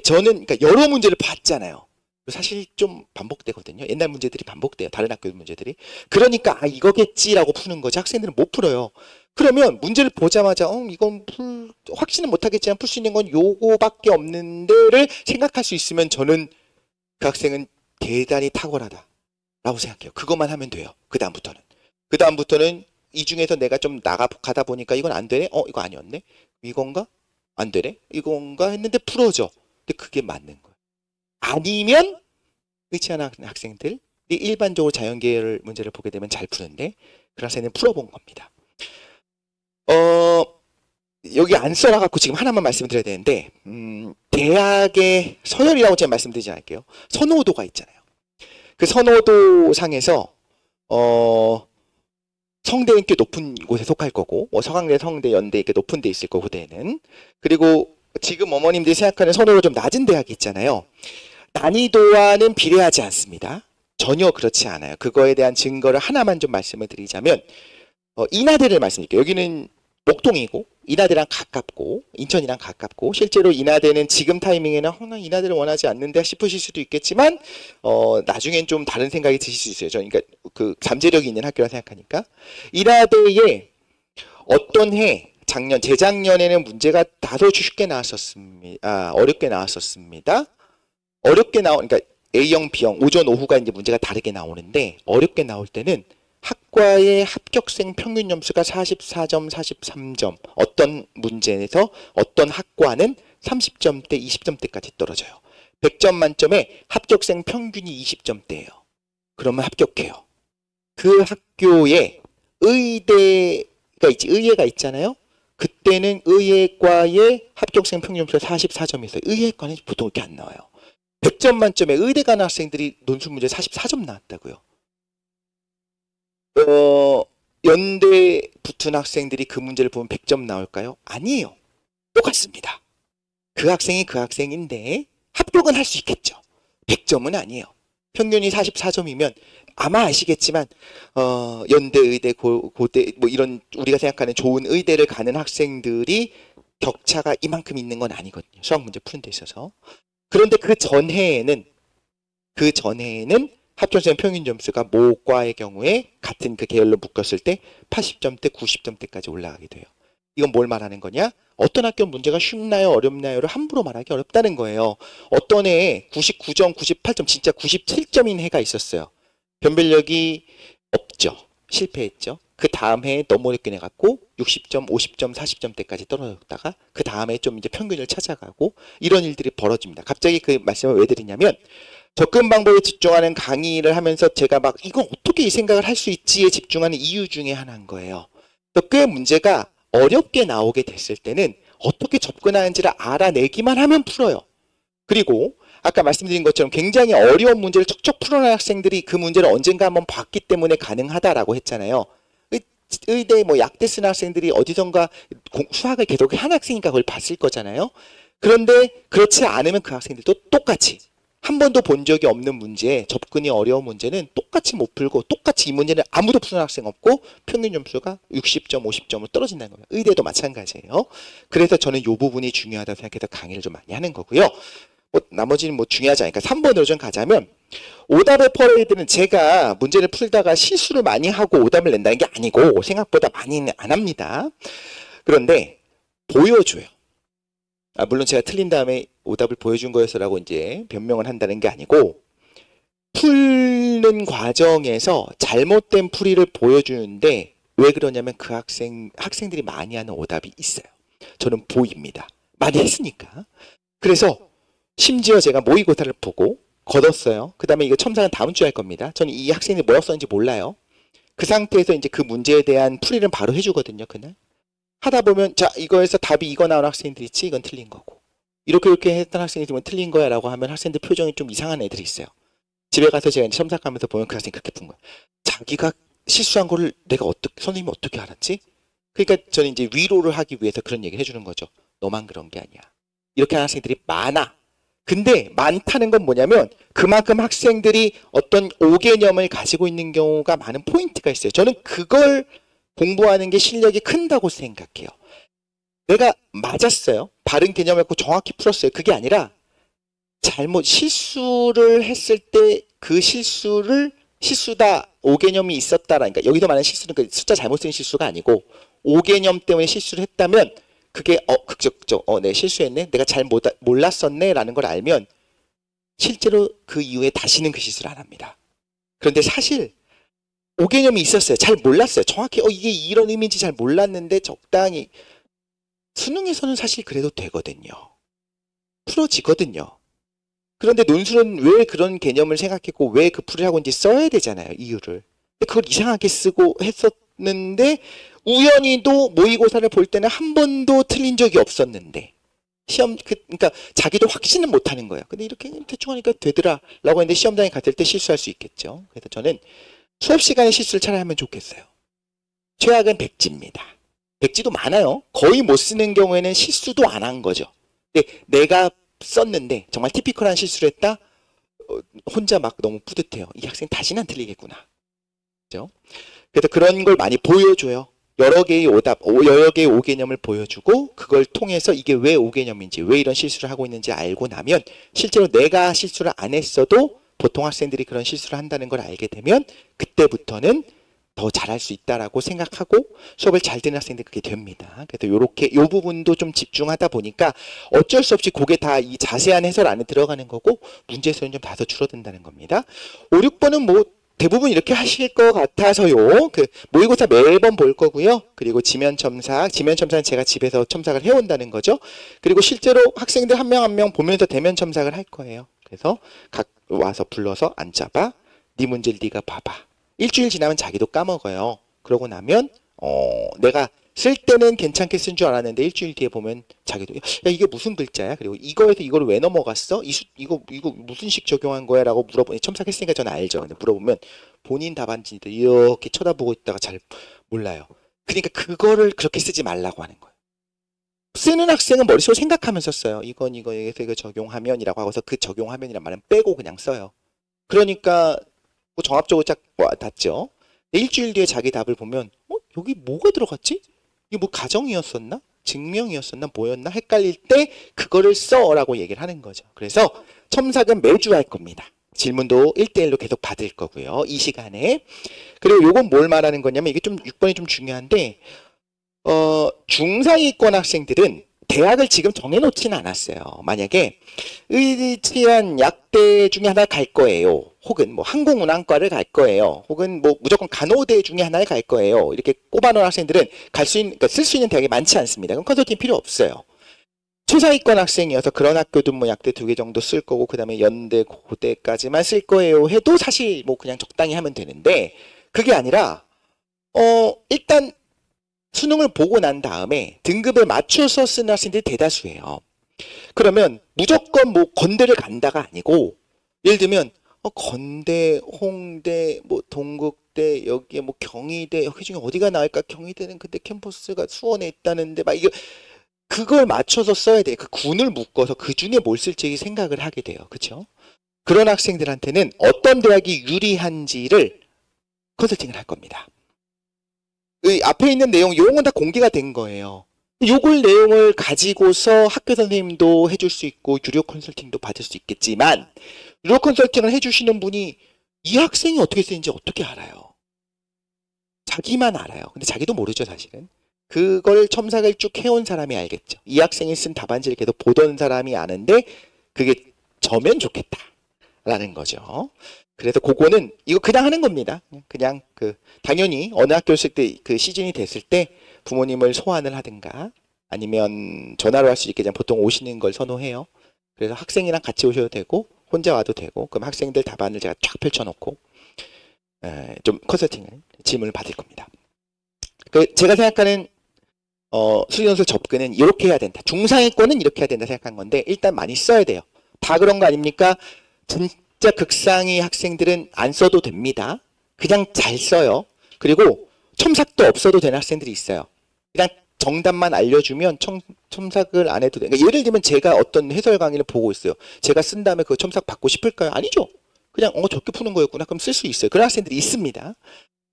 저는 그러니까 여러 문제를 봤잖아요. 사실 좀 반복되거든요. 옛날 문제들이 반복돼요. 다른 학교 문제들이. 그러니까 이거겠지라고 푸는 거지 학생들은 못 풀어요. 그러면 문제를 보자마자 이건 확신은 못하겠지만 풀 수 있는 건 요거밖에 없는데를 생각할 수 있으면 저는 그 학생은 대단히 탁월하다 라고 생각해요. 그것만 하면 돼요. 그 다음부터는 이 중에서 내가 좀 가다 보니까 이건 안 되네? 이거 아니었네? 이건가? 안 되네? 이건가? 했는데 풀어져. 근데 그게 맞는 거예요. 아니면 그렇지 않은 학생들 일반적으로 자연계열 문제를 보게 되면 잘 푸는데 그 학생은 풀어본 겁니다. 여기 안 써놔갖고 지금 하나만 말씀드려야 되는데 대학의 서열이라고 제가 말씀드리지 않을게요. 선호도가 있잖아요. 그 선호도 상에서 성대는 꽤 높은 곳에 속할 거고 서강대, 성대, 연대 이렇게 높은 데 있을 거고 고대는. 그리고 지금 어머님들이 생각하는 선호도 좀 낮은 대학이 있잖아요. 난이도와는 비례하지 않습니다. 전혀 그렇지 않아요. 그거에 대한 증거를 하나만 좀 말씀을 드리자면 인하대를 말씀드릴게요. 여기는 목동이고 인하대랑 가깝고 인천이랑 가깝고 실제로 인하대는 지금 타이밍에는 나 인하대를 원하지 않는데 싶으실 수도 있겠지만 나중엔 좀 다른 생각이 드실 수 있어요. 그러니까 그 잠재력이 있는 학교라 생각하니까 인하대에 어떤 해 재작년에는 문제가 다소 쉽게 나왔었습니다. 어렵게 나왔었습니다. 그러니까 A형, B형, 오전, 오후가 이제 문제가 다르게 나오는데 어렵게 나올 때는 학과의 합격생 평균 점수가 44점, 43점. 어떤 문제에서 어떤 학과는 30점대, 20점대까지 떨어져요. 100점 만점에 합격생 평균이 20점대예요. 그러면 합격해요. 그 학교에 의예가 있잖아요. 그때는 의예과의 합격생 평균 점수가 44점이 있어요. 의예과는 보통 이렇게 안 나와요. 100점 만점에 의대 가는 학생들이 논술 문제 44점 나왔다고요. 연대 붙은 학생들이 그 문제를 보면 100점 나올까요? 아니에요. 똑같습니다. 그 학생이 그 학생인데 합격은 할 수 있겠죠. 100점은 아니에요. 평균이 44점이면 아마 아시겠지만 연대, 의대, 고대 뭐 이런 우리가 생각하는 좋은 의대를 가는 학생들이 격차가 이만큼 있는 건 아니거든요. 수학 문제 푸는 데 있어서. 그런데 그 전해에는 합격생 평균 점수가 모과의 경우에 같은 그 계열로 묶었을 때 80점대, 90점대까지 올라가게 돼요. 이건 뭘 말하는 거냐? 어떤 학교 문제가 쉽나요, 어렵나요를 함부로 말하기 어렵다는 거예요. 어떤 해에 99점, 98점, 진짜 97점인 해가 있었어요. 변별력이 없죠. 실패했죠. 그 다음 해에 너무 어렵게 내갖고 60점, 50점, 40점대까지 떨어졌다가 그 다음에 좀 이제 평균을 찾아가고 이런 일들이 벌어집니다. 갑자기 그 말씀을 왜 드리냐면 접근 방법에 집중하는 강의를 하면서 제가 막 이건 어떻게 이 생각을 할 수 있지에 집중하는 이유 중에 하나인 거예요. 꽤 문제가 어렵게 나오게 됐을 때는 어떻게 접근하는지를 알아내기만 하면 풀어요. 그리고 아까 말씀드린 것처럼 굉장히 어려운 문제를 척척 풀어낸 학생들이 그 문제를 언젠가 한번 봤기 때문에 가능하다라고 했잖아요. 의대 뭐 약대 쓰는 학생들이 어디선가 수학을 계속 한 학생이니까 그걸 봤을 거잖아요. 그런데 그렇지 않으면 그 학생들도 똑같이 한 번도 본 적이 없는 문제에 접근이 어려운 문제는 똑같이 못 풀고 똑같이 이 문제는 아무도 푸는 학생 없고 평균 점수가 60점, 50점으로 떨어진다는 거예요. 의대도 마찬가지예요. 그래서 저는 이 부분이 중요하다고 생각해서 강의를 좀 많이 하는 거고요. 나머지는 중요하지 않으니까 3번으로 좀 가자면 오답의 퍼레이드는 제가 문제를 풀다가 실수를 많이 하고 오답을 낸다는 게 아니고 생각보다 많이는 안 합니다. 그런데 보여줘요. 물론 제가 틀린 다음에 오답을 보여준 거였어라고 이제 변명을 한다는 게 아니고 풀는 과정에서 잘못된 풀이를 보여주는데 왜 그러냐면 그 학생들이 많이 하는 오답이 있어요. 저는 보입니다. 많이 했으니까. 그래서 심지어 제가 모의고사를 보고 걷었어요. 그 다음에 이거 첨삭은 다음 주에 할 겁니다. 저는 이 학생들이 뭐라고 썼는지 몰라요. 그 상태에서 이제 그 문제에 대한 풀이를 바로 해주거든요. 그날. 하다 보면 자 이거에서 답이 이거 나온 학생들이 있지 이건 틀린 거고 이렇게 했던 학생이 있으면 틀린 거야 라고 하면 학생들 표정이 좀 이상한 애들이 있어요. 집에 가서 제가 이제 첨삭하면서 보면 그 학생이 그렇게 푼 거예요. 자기가 실수한 거를 내가 선생님이 어떻게 알았지? 그러니까 저는 이제 위로를 하기 위해서 그런 얘기를 해주는 거죠. 너만 그런 게 아니야. 이렇게 하는 학생들이 많아. 근데 많다는 건 뭐냐면 그만큼 학생들이 어떤 오개념을 가지고 있는 경우가 많은 포인트가 있어요. 저는 그걸 공부하는 게 실력이 큰다고 생각해요. 내가 맞았어요. 바른 개념을 갖고 정확히 풀었어요. 그게 아니라 실수를 했을 때 그 실수다, 오개념이 있었다라. 그러니까 여기서 말하는 실수는 그 숫자 잘못 쓴 실수가 아니고 오개념 때문에 실수를 했다면 그게 내 실수했네. 내가 잘 몰랐었네 라는 걸 알면 실제로 그 이후에 다시는 그 실수를 안 합니다. 그런데 사실 오개념이 있었어요. 잘 몰랐어요. 정확히 이게 이런 의미인지 잘 몰랐는데 적당히 수능에서는 사실 그래도 되거든요. 풀어지거든요. 그런데 논술은 왜 그런 개념을 생각했고 왜 그 풀을 하고 이제 써야 되잖아요. 이유를. 근데 그걸 이상하게 쓰고 했었는데 우연히도 모의고사를 볼 때는 한 번도 틀린 적이 없었는데 그러니까 자기도 확신은 못하는 거예요. 근데 이렇게 대충 하니까 되더라 라고 했는데 시험장에 갔을 때 실수할 수 있겠죠. 그래서 저는 수업 시간에 실수를 차라리 하면 좋겠어요. 최악은 백지입니다. 백지도 많아요. 거의 못 쓰는 경우에는 실수도 안 한 거죠. 근데 내가 썼는데 정말 티피컬한 실수를 했다? 혼자 막 너무 뿌듯해요. 이 학생 다시는 안 틀리겠구나. 그렇죠? 그래서 그런 걸 많이 보여줘요. 여러 개의 오개념을 보여주고 그걸 통해서 이게 왜 오개념인지 왜 이런 실수를 하고 있는지 알고 나면 실제로 내가 실수를 안 했어도 보통 학생들이 그런 실수를 한다는 걸 알게 되면 그때부터는 더 잘할 수 있다라고 생각하고 수업을 잘 듣는 학생들이 그게 됩니다. 그래서 요렇게 요 부분도 좀 집중하다 보니까 어쩔 수 없이 그게 다 이 자세한 해설 안에 들어가는 거고 문제수는 좀 다소 줄어든다는 겁니다. 5, 6번은 뭐 대부분 이렇게 하실 것 같아서요. 그 모의고사 매번 볼 거고요. 그리고 지면 첨삭은 제가 집에서 첨삭을 해온다는 거죠. 그리고 실제로 학생들 한 명 한 명 보면서 대면 첨삭을 할 거예요. 그래서 각 와서 불러서 앉아봐. 네 문제를 네가 봐봐. 일주일 지나면 자기도 까먹어요. 그러고 나면 내가 쓸 때는 괜찮게 쓴 줄 알았는데 일주일 뒤에 보면 자기도 야 이게 무슨 글자야? 그리고 이거에서 이걸 왜 넘어갔어? 이거 무슨 식 적용한 거야? 라고 물어보니 첨삭했으니까 저는 알죠. 근데 물어보면 본인 답안지도 이렇게 쳐다보고 있다가 잘 몰라요. 그러니까 그거를 그렇게 쓰지 말라고 하는 거예요. 쓰는 학생은 머릿속으로 생각하면서 써요. 이거에서 이거 적용하면이라고 하고서 그 적용하면이란 말은 빼고 그냥 써요. 그러니까 뭐 종합적으로 딱 닿죠. 일주일 뒤에 자기 답을 보면 여기 뭐가 들어갔지? 이게 뭐 가정이었었나? 증명이었었나? 뭐였나? 헷갈릴 때 그거를 써라고 얘기를 하는 거죠. 그래서 첨삭은 매주 할 겁니다. 질문도 1대1로 계속 받을 거고요. 이 시간에. 그리고 요건 뭘 말하는 거냐면 이게 좀 6번이 좀 중요한데 중상위권 학생들은 대학을 지금 정해놓지는 않았어요. 만약에 의지한 약대 중에 하나 갈 거예요. 혹은 뭐 항공운항과를 갈 거예요. 혹은 뭐 무조건 간호대 중에 하나에 갈 거예요. 이렇게 꼽아놓은 학생들은 그러니까 쓸 수 있는 대학이 많지 않습니다. 그럼 컨설팅 필요 없어요. 최상위권 학생이어서 그런 학교도 뭐 약대 2개 정도 쓸 거고 그 다음에 연대, 고대까지만 쓸 거예요 해도 사실 뭐 그냥 적당히 하면 되는데 그게 아니라 일단 수능을 보고 난 다음에 등급에 맞춰서 쓰는 학생들이 대다수예요. 그러면 무조건 뭐 건대를 간다가 아니고 예를 들면 건대, 홍대, 뭐 동국대, 여기에 뭐 경희대 여기 중에 어디가 나을까? 경희대는 근데 캠퍼스가 수원에 있다는데 막 이거 그걸 맞춰서 써야 돼요. 그 군을 묶어서 그 중에 뭘 쓸지 생각을 하게 돼요. 그렇죠? 그런 학생들한테는 어떤 대학이 유리한지를 컨설팅을 할 겁니다. 앞에 있는 요건 다 공개가 된 거예요. 요걸 내용을 가지고서 학교 선생님도 해줄 수 있고 유료 컨설팅도 받을 수 있겠지만 유료 컨설팅을 해주시는 분이 이 학생이 어떻게 쓰는지 어떻게 알아요? 자기만 알아요. 근데 자기도 모르죠 사실은. 그걸 첨삭을 쭉 해온 사람이 알겠죠. 이 학생이 쓴 답안지를 계속 보던 사람이 아는데 그게 저면 좋겠다라는 거죠. 그래서 그거는 이거 그냥 하는 겁니다. 그냥 당연히 어느 학교 있을 때 그 시즌이 됐을 때 부모님을 소환을 하든가 아니면 전화로 할 수 있게 그냥 보통 오시는 걸 선호해요. 그래서 학생이랑 같이 오셔도 되고 혼자 와도 되고 그럼 학생들 답안을 제가 쫙 펼쳐놓고 좀 컨설팅을 질문을 받을 겁니다. 제가 생각하는 수리논술 접근은 이렇게 해야 된다. 중상위권은 이렇게 해야 된다 생각한 건데 일단 많이 써야 돼요. 다 그런 거 아닙니까? 진짜 극상위 학생들은 안 써도 됩니다. 그냥 잘 써요. 그리고 첨삭도 없어도 되는 학생들이 있어요. 그냥 정답만 알려주면 첨삭을 안 해도 돼요. 그러니까 예를 들면 제가 어떤 해설 강의를 보고 있어요. 제가 쓴 다음에 그 첨삭 받고 싶을까요? 아니죠. 그냥 저렇게 푸는 거였구나. 그럼 쓸 수 있어요. 그런 학생들이 있습니다.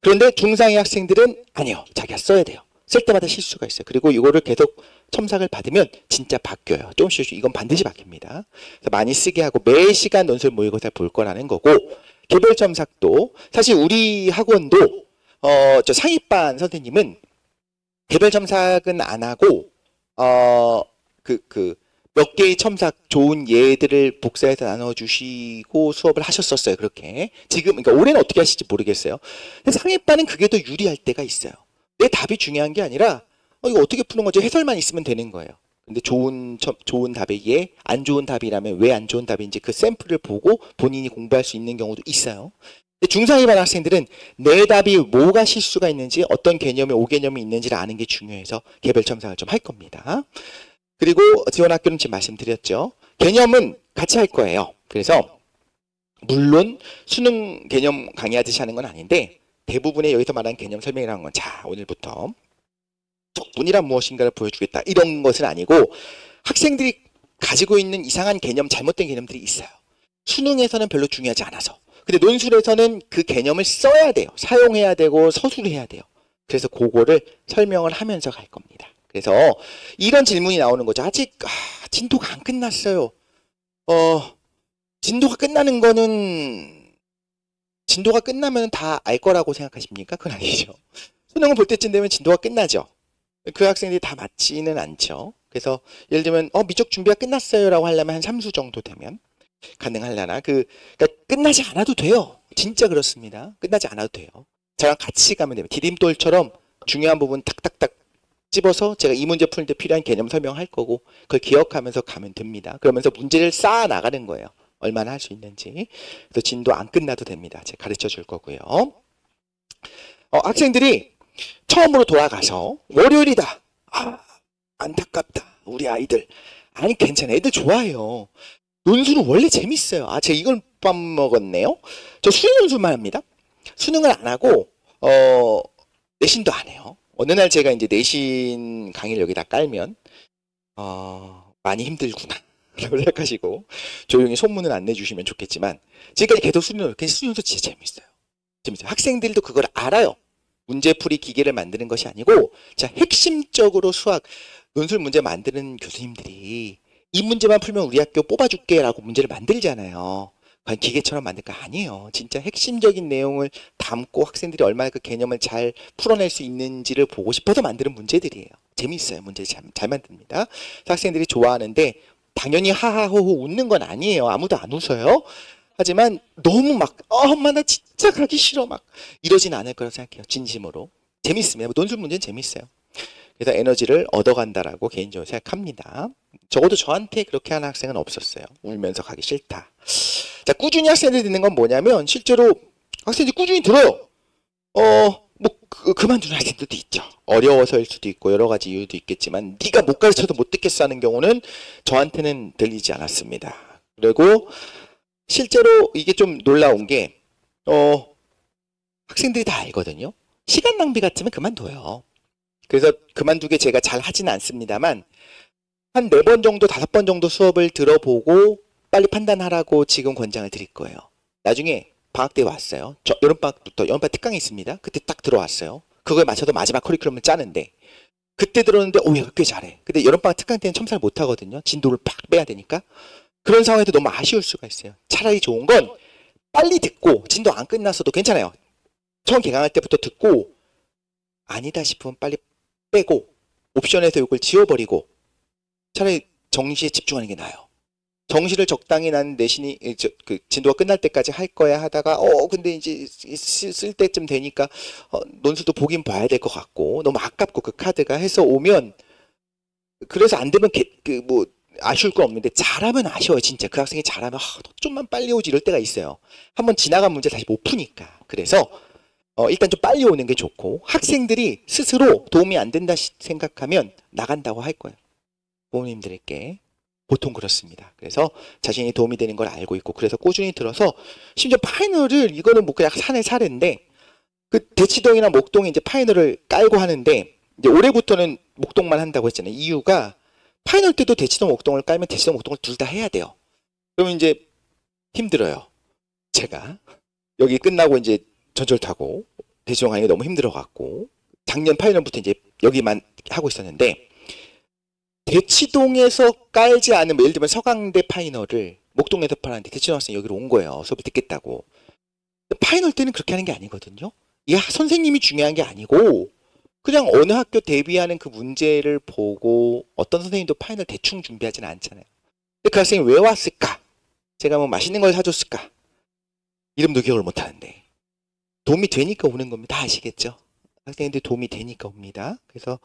그런데 중상위 학생들은 아니요. 자기가 써야 돼요. 쓸 때마다 실수가 있어요. 그리고 이거를 계속 첨삭을 받으면 진짜 바뀌어요. 조금씩 이건 반드시 바뀝니다. 그래서 많이 쓰게 하고 매 시간 논술 모의고사 볼 거라는 거고 개별 첨삭도 사실 우리 학원도 저 상위반 선생님은 개별 첨삭은 안 하고 몇 개의 첨삭 좋은 예들을 복사해서 나눠주시고 수업을 하셨었어요. 그렇게 지금 그러니까 올해는 어떻게 하실지 모르겠어요. 근데 상위반은 그게 더 유리할 때가 있어요. 내 답이 중요한 게 아니라 이거 어떻게 푸는 거지? 해설만 있으면 되는 거예요. 근데 좋은 답의 예, 안 좋은 답이라면 왜 안 좋은 답인지 그 샘플을 보고 본인이 공부할 수 있는 경우도 있어요. 근데 중상위반 학생들은 내 답이 뭐가 실수가 있는지 어떤 개념에 오개념이 있는지를 아는 게 중요해서 개별 첨삭을 좀 할 겁니다. 그리고 지원학교는 지금 말씀드렸죠. 개념은 같이 할 거예요. 그래서 물론 수능 개념 강의하듯이 하는 건 아닌데 대부분의 여기서 말하는 개념 설명이라는 건 자 오늘부터 문이란 무엇인가를 보여주겠다 이런 것은 아니고 학생들이 가지고 있는 이상한 개념 잘못된 개념들이 있어요. 수능에서는 별로 중요하지 않아서 근데 논술에서는 그 개념을 써야 돼요. 사용해야 되고 서술해야 돼요. 그래서 그거를 설명을 하면서 갈 겁니다. 그래서 이런 질문이 나오는 거죠. 아직 진도가 안 끝났어요. 진도가 끝나는 거는 진도가 끝나면 다 알 거라고 생각하십니까? 그건 아니죠. 수능을 볼 때쯤 되면 진도가 끝나죠. 그 학생들이 다 맞지는 않죠. 그래서 예를 들면 미적 준비가 끝났어요 라고 하려면 한 3수 정도 되면 가능하려나. 그러니까 끝나지 않아도 돼요. 진짜 그렇습니다. 끝나지 않아도 돼요. 저랑 같이 가면 됩니다. 디딤돌처럼 중요한 부분 탁탁탁 집어서 제가 이 문제 푸는데 필요한 개념 설명할 거고 그걸 기억하면서 가면 됩니다. 그러면서 문제를 쌓아 나가는 거예요. 얼마나 할 수 있는지. 그래서 진도 안 끝나도 됩니다. 제가 가르쳐 줄 거고요. 학생들이 처음으로 돌아가서 월요일이다. 안타깝다. 우리 아이들. 아니 괜찮아. 애들 좋아해요. 논술은 원래 재밌어요. 제가 이걸 빠먹었네요. 저 수능 논술만 합니다. 수능을 안 하고 내신도 안 해요. 어느 날 제가 이제 내신 강의를 여기다 깔면 많이 힘들구나 라고 생각하시고 조용히 소문을 안 내주시면 좋겠지만 지금까지 계속 수능 논술 진짜 재밌어요. 학생들도 그걸 알아요. 문제풀이 기계를 만드는 것이 아니고 자 핵심적으로 수학 논술 문제 만드는 교수님들이 이 문제만 풀면 우리 학교 뽑아줄게 라고 문제를 만들잖아요. 과연 기계처럼 만들 거 아니에요. 진짜 핵심적인 내용을 담고 학생들이 얼마나 그 개념을 잘 풀어낼 수 있는지를 보고 싶어서 만드는 문제들이에요. 재밌어요. 문제 잘 만듭니다. 학생들이 좋아하는데 당연히 하하호호 웃는 건 아니에요. 아무도 안 웃어요. 하지만 너무 막 엄마 나 진짜 가기 싫어 막 이러진 않을 거라고 생각해요. 진심으로. 재밌습니다. 논술 문제는 재밌어요. 그래서 에너지를 얻어간다라고 개인적으로 생각합니다. 적어도 저한테 그렇게 하는 학생은 없었어요. 울면서 가기 싫다. 자, 꾸준히 학생들이 듣는 건 뭐냐면 실제로 학생들이 꾸준히 들어요. 그만두는 학생들도 있죠. 어려워서일 수도 있고 여러 가지 이유도 있겠지만 네가 못 가르쳐도 못 듣겠어 하는 경우는 저한테는 들리지 않았습니다. 그리고 실제로 이게 좀 놀라운 게 학생들이 다 알거든요. 시간 낭비 같으면 그만둬요. 그래서 그만두게 제가 잘 하지는 않습니다만 한 4번 정도 5번 정도 수업을 들어보고 빨리 판단하라고 지금 권장을 드릴 거예요. 나중에 방학 때 왔어요. 저 여름방학부터 여름방학 특강이 있습니다. 그때 딱 들어왔어요. 그거에 맞춰서 마지막 커리큘럼을 짜는데 그때 들었는데 얘가 꽤 잘해. 근데 여름방학 특강 때는 첨삭을 못 하거든요. 진도를 팍 빼야 되니까. 그런 상황에서 너무 아쉬울 수가 있어요. 차라리 좋은 건 빨리 듣고 진도 안 끝났어도 괜찮아요. 처음 개강할 때부터 듣고 아니다 싶으면 빨리 빼고 옵션에서 이걸 지워버리고 차라리 정시에 집중하는 게 나아요. 정시를 적당히 난 내신이 그 진도가 끝날 때까지 할 거야 하다가 근데 이제 쓸 때쯤 되니까 논술도 보긴 봐야 될 것 같고 너무 아깝고 그 카드가 해서 오면 그래서 안 되면 뭐 아쉬울 건 없는데 잘하면 아쉬워요. 진짜 그 학생이 잘하면 좀만 빨리 오지 이럴 때가 있어요. 한번 지나간 문제 다시 못 푸니까. 그래서 일단 좀 빨리 오는 게 좋고 학생들이 스스로 도움이 안 된다 생각하면 나간다고 할 거예요. 부모님들에게 보통 그렇습니다. 그래서 자신이 도움이 되는 걸 알고 있고 그래서 꾸준히 들어서 심지어 파이널을 이거는 뭐 그냥 산의 사례인데 그 대치동이나 목동에 이제 파이널을 깔고 하는데 이제 올해부터는 목동만 한다고 했잖아요. 이유가 파이널 때도 대치동 목동을 깔면 대치동 목동을 둘 다 해야 돼요. 그러면 이제 힘들어요. 제가 여기 끝나고 이제 전철 타고 대치동 가는 게 너무 힘들어갖고 작년 파이널부터 이제 여기만 하고 있었는데 대치동에서 깔지 않은 예를 들면 서강대 파이널을 목동에서 파는데 대치동 학생이 여기로 온 거예요. 수업이 듣겠다고. 파이널 때는 그렇게 하는 게 아니거든요. 이 선생님이 중요한 게 아니고 그냥 어느 학교 대비하는 그 문제를 보고 어떤 선생님도 파이널 대충 준비하지는 않잖아요. 근데 그 학생이 왜 왔을까? 제가 뭐 맛있는 걸 사줬을까? 이름도 기억을 못하는데 도움이 되니까 오는 겁니다. 다 아시겠죠? 학생인데 도움이 되니까 옵니다. 그래서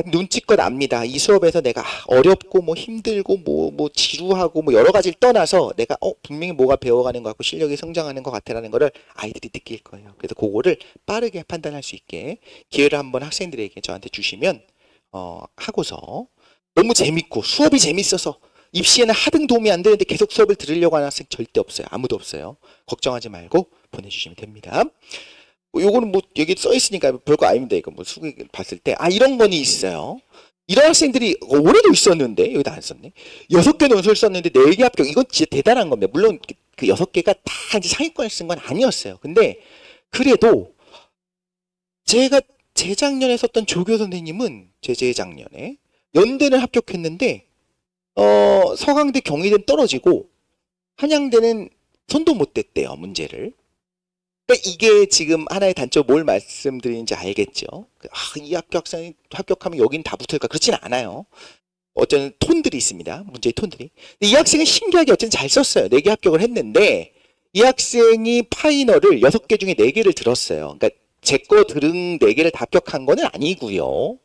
눈치껏 압니다. 이 수업에서 내가 어렵고 뭐 힘들고 뭐 지루하고 뭐 여러 가지를 떠나서 내가 분명히 뭐가 배워가는 것 같고 실력이 성장하는 것 같아라는 거를 아이들이 느낄 거예요. 그래서 그거를 빠르게 판단할 수 있게 기회를 한번 학생들에게 저한테 주시면 하고서 너무 재밌고 수업이 재밌어서 입시에는 하등 도움이 안 되는데 계속 수업을 들으려고 하는 학생 절대 없어요. 아무도 없어요. 걱정하지 말고 보내주시면 됩니다. 요거는 뭐 여기 써 있으니까 별거 아닙니다. 이거 뭐 수기 봤을 때 이런 건이 있어요. 이런 학생들이 올해도 있었는데 여기다 안 썼네. 6개 논술 썼는데 4개 합격. 이건 진짜 대단한 겁니다. 물론 그 6개가 다 이제 상위권을 쓴 건 아니었어요. 근데 그래도 제가 재작년에 썼던 조교 선생님은 재작년에 연대는 합격했는데 서강대 경희대는 떨어지고 한양대는 손도 못 댔대요. 문제를. 그러니까 이게 지금 하나의 단점 뭘 말씀드리는지 알겠죠? 이 학교 학생이 합격하면 여긴 다 붙을까? 그렇지는 않아요. 어쩌면 톤들이 있습니다. 문제의 톤들이. 근데 이 학생은 신기하게 어쨌든 잘 썼어요. 4개 합격을 했는데 이 학생이 파이널을 6개 중에 4개를 들었어요. 그러니까 제 거 들은 4개를 다 합격한 거는 아니고요.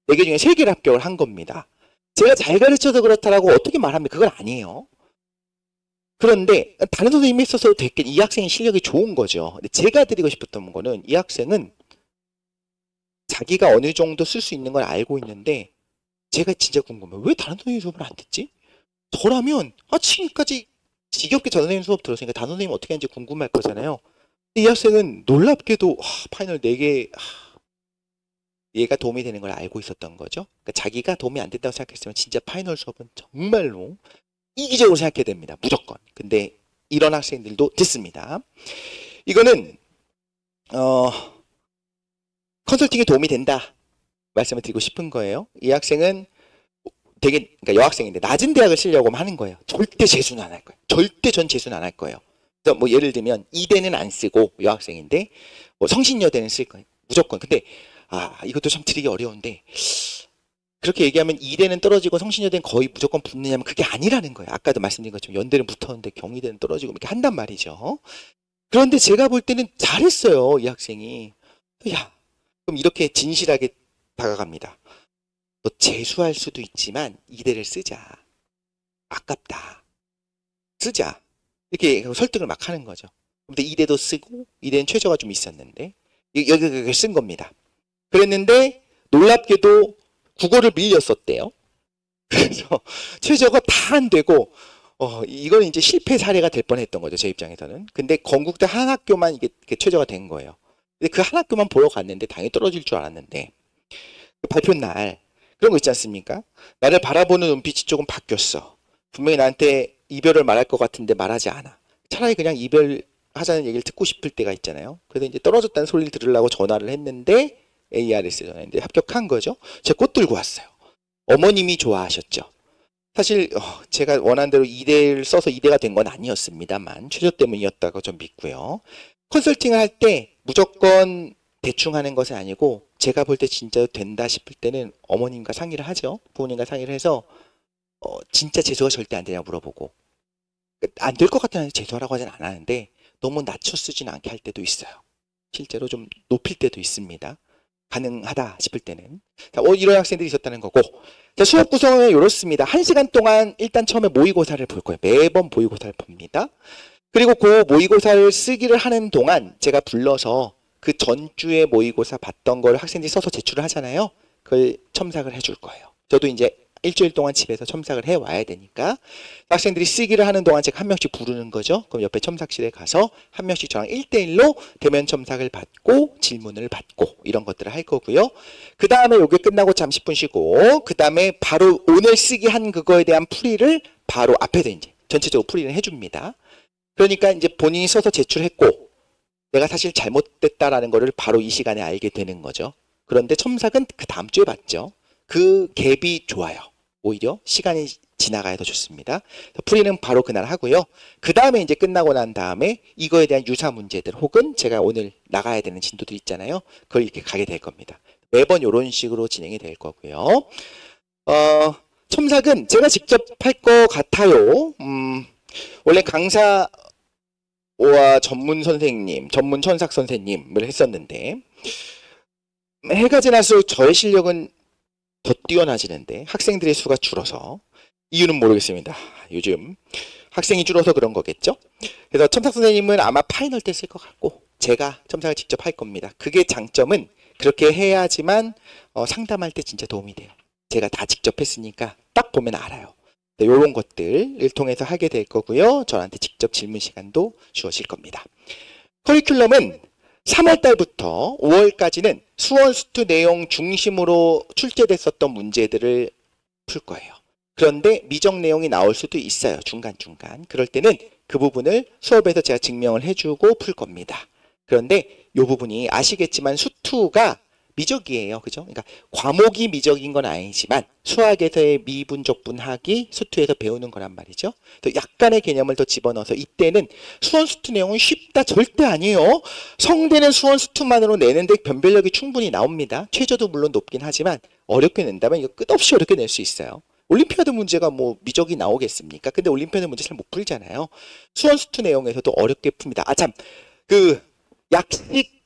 4개 중에 3개를 합격을 한 겁니다. 제가 잘 가르쳐서 그렇다라고 어떻게 말합니까? 그건 아니에요. 그런데 다른 선생님이 있어서 됐겠 이 학생의 실력이 좋은 거죠. 근데 제가 드리고 싶었던 거는 이 학생은 자기가 어느 정도 쓸 수 있는 걸 알고 있는데 제가 진짜 궁금해요. 왜 다른 선생님 수업을 안 듣지? 저라면 지금까지 지겹게 전 선생님 수업 들었으니까 다른 선생님 어떻게 하는지 궁금할 거잖아요. 이 학생은 놀랍게도 파이널 4개 얘가 도움이 되는 걸 알고 있었던 거죠. 그러니까 자기가 도움이 안 된다고 생각했으면 진짜 파이널 수업은 정말로 이기적으로 생각해야 됩니다. 무조건. 근데 이런 학생들도 듣습니다. 이거는 컨설팅에 도움이 된다 말씀을 드리고 싶은 거예요. 이 학생은 되게 그러니까 여학생인데 낮은 대학을 쓰려고 하는 거예요. 절대 재수는 안 할 거예요. 절대 전 재수는 안 할 거예요. 그래서 뭐 예를 들면 이대는 안 쓰고 여학생인데 뭐 성신여대는 쓸 거예요. 무조건. 근데 이것도 참 드리기 어려운데 그렇게 얘기하면 이대는 떨어지고 성신여대는 거의 무조건 붙느냐면 그게 아니라는 거예요. 아까도 말씀드린 것처럼 연대는 붙었는데 경희대는 떨어지고 이렇게 한단 말이죠. 그런데 제가 볼 때는 잘했어요. 이 학생이. 그럼 이렇게 진실하게 다가갑니다. 너 재수할 수도 있지만 이대를 쓰자. 아깝다. 쓰자. 이렇게 설득을 막 하는 거죠. 근데 이대도 쓰고 이대는 최저가 좀 있었는데 여기 쓴 겁니다. 그랬는데 놀랍게도 국어를 밀렸었대요. 그래서 최저가 다 안 되고 이건 이제 실패 사례가 될 뻔했던 거죠. 제 입장에서는. 근데 건국대 한 학교만 이게 최저가 된 거예요. 근데 그 한 학교만 보러 갔는데 당연히 떨어질 줄 알았는데 발표 날 그런 거 있지 않습니까? 나를 바라보는 눈빛이 조금 바뀌었어. 분명히 나한테 이별을 말할 것 같은데 말하지 않아. 차라리 그냥 이별하자는 얘기를 듣고 싶을 때가 있잖아요. 그래서 이제 떨어졌다는 소리를 들으려고 전화를 했는데 ARS 전화했는데 합격한 거죠. 제가 꽃 들고 왔어요. 어머님이 좋아하셨죠. 사실 제가 원한 대로 이대를 써서 이대가 된 건 아니었습니다만 최저 때문이었다고 좀 믿고요. 컨설팅을 할 때 무조건 대충 하는 것은 아니고 제가 볼 때 진짜 된다 싶을 때는 어머님과 상의를 하죠. 부모님과 상의를 해서 진짜 재수가 절대 안 되냐고 물어보고 안 될 것 같다는 재수하라고 하진 않았는데 너무 낮춰 쓰진 않게 할 때도 있어요. 실제로 좀 높일 때도 있습니다. 가능하다 싶을 때는. 자, 이런 학생들이 있었다는 거고. 자, 수업 구성은 이렇습니다. 1시간 동안 일단 처음에 모의고사를 볼 거예요. 매번 모의고사를 봅니다. 그리고 그 모의고사를 쓰기를 하는 동안 제가 불러서 그 전주에 모의고사 봤던 걸 학생들이 써서 제출을 하잖아요. 그걸 첨삭을 해줄 거예요. 저도 이제 일주일 동안 집에서 첨삭을 해와야 되니까 학생들이 쓰기를 하는 동안 제가 한 명씩 부르는 거죠. 그럼 옆에 첨삭실에 가서 한 명씩 저랑 1대1로 대면 첨삭을 받고 질문을 받고 이런 것들을 할 거고요. 그 다음에 요게 끝나고 잠시 10분 쉬고 그 다음에 바로 오늘 쓰기 한 그거에 대한 풀이를 바로 앞에서 이제 전체적으로 풀이를 해줍니다. 그러니까 이제 본인이 써서 제출했고 내가 사실 잘못됐다라는 거를 바로 이 시간에 알게 되는 거죠. 그런데 첨삭은 그 다음 주에 받죠. 그 갭이 좋아요. 오히려 시간이 지나가야 더 좋습니다. 풀이는 바로 그날 하고요. 그 다음에 이제 끝나고 난 다음에 이거에 대한 유사 문제들 혹은 제가 오늘 나가야 되는 진도들 있잖아요. 그걸 이렇게 가게 될 겁니다. 매번 이런 식으로 진행이 될 거고요. 첨삭은 제가 직접 할 것 같아요. 원래 강사와 전문 선생님, 전문 첨삭 선생님을 했었는데 해가 지날수록 저의 실력은 더 뛰어나지는데 학생들의 수가 줄어서 이유는 모르겠습니다. 요즘 학생이 줄어서 그런 거겠죠. 그래서 첨삭 선생님은 아마 파이널 때 쓸 것 같고 제가 첨삭을 직접 할 겁니다. 그게 장점은 그렇게 해야지만 상담할 때 진짜 도움이 돼요. 제가 다 직접 했으니까 딱 보면 알아요. 이런 것들을 통해서 하게 될 거고요. 저한테 직접 질문 시간도 주어질 겁니다. 커리큘럼은 3월 달부터 5월까지는 수원 수투 내용 중심으로 출제됐었던 문제들을 풀 거예요. 그런데 미적 내용이 나올 수도 있어요. 중간중간. 그럴 때는 그 부분을 수업에서 제가 증명을 해주고 풀 겁니다. 그런데 이 부분이 아시겠지만 수투가 미적이에요. 그죠? 그러니까 과목이 미적인 건 아니지만 수학에서의 미분적분하기 수투에서 배우는 거란 말이죠. 또 약간의 개념을 더 집어넣어서 이때는 수원 수투 내용은 쉽다 절대 아니에요. 성대는 수원 수투만으로 내는데 변별력이 충분히 나옵니다. 최저도 물론 높긴 하지만 어렵게 낸다면 이거 끝없이 어렵게 낼 수 있어요. 올림피아드 문제가 뭐 미적이 나오겠습니까? 근데 올림피아드 문제 잘 못 풀잖아요. 수원 수투 내용에서도 어렵게 풉니다. 아 참,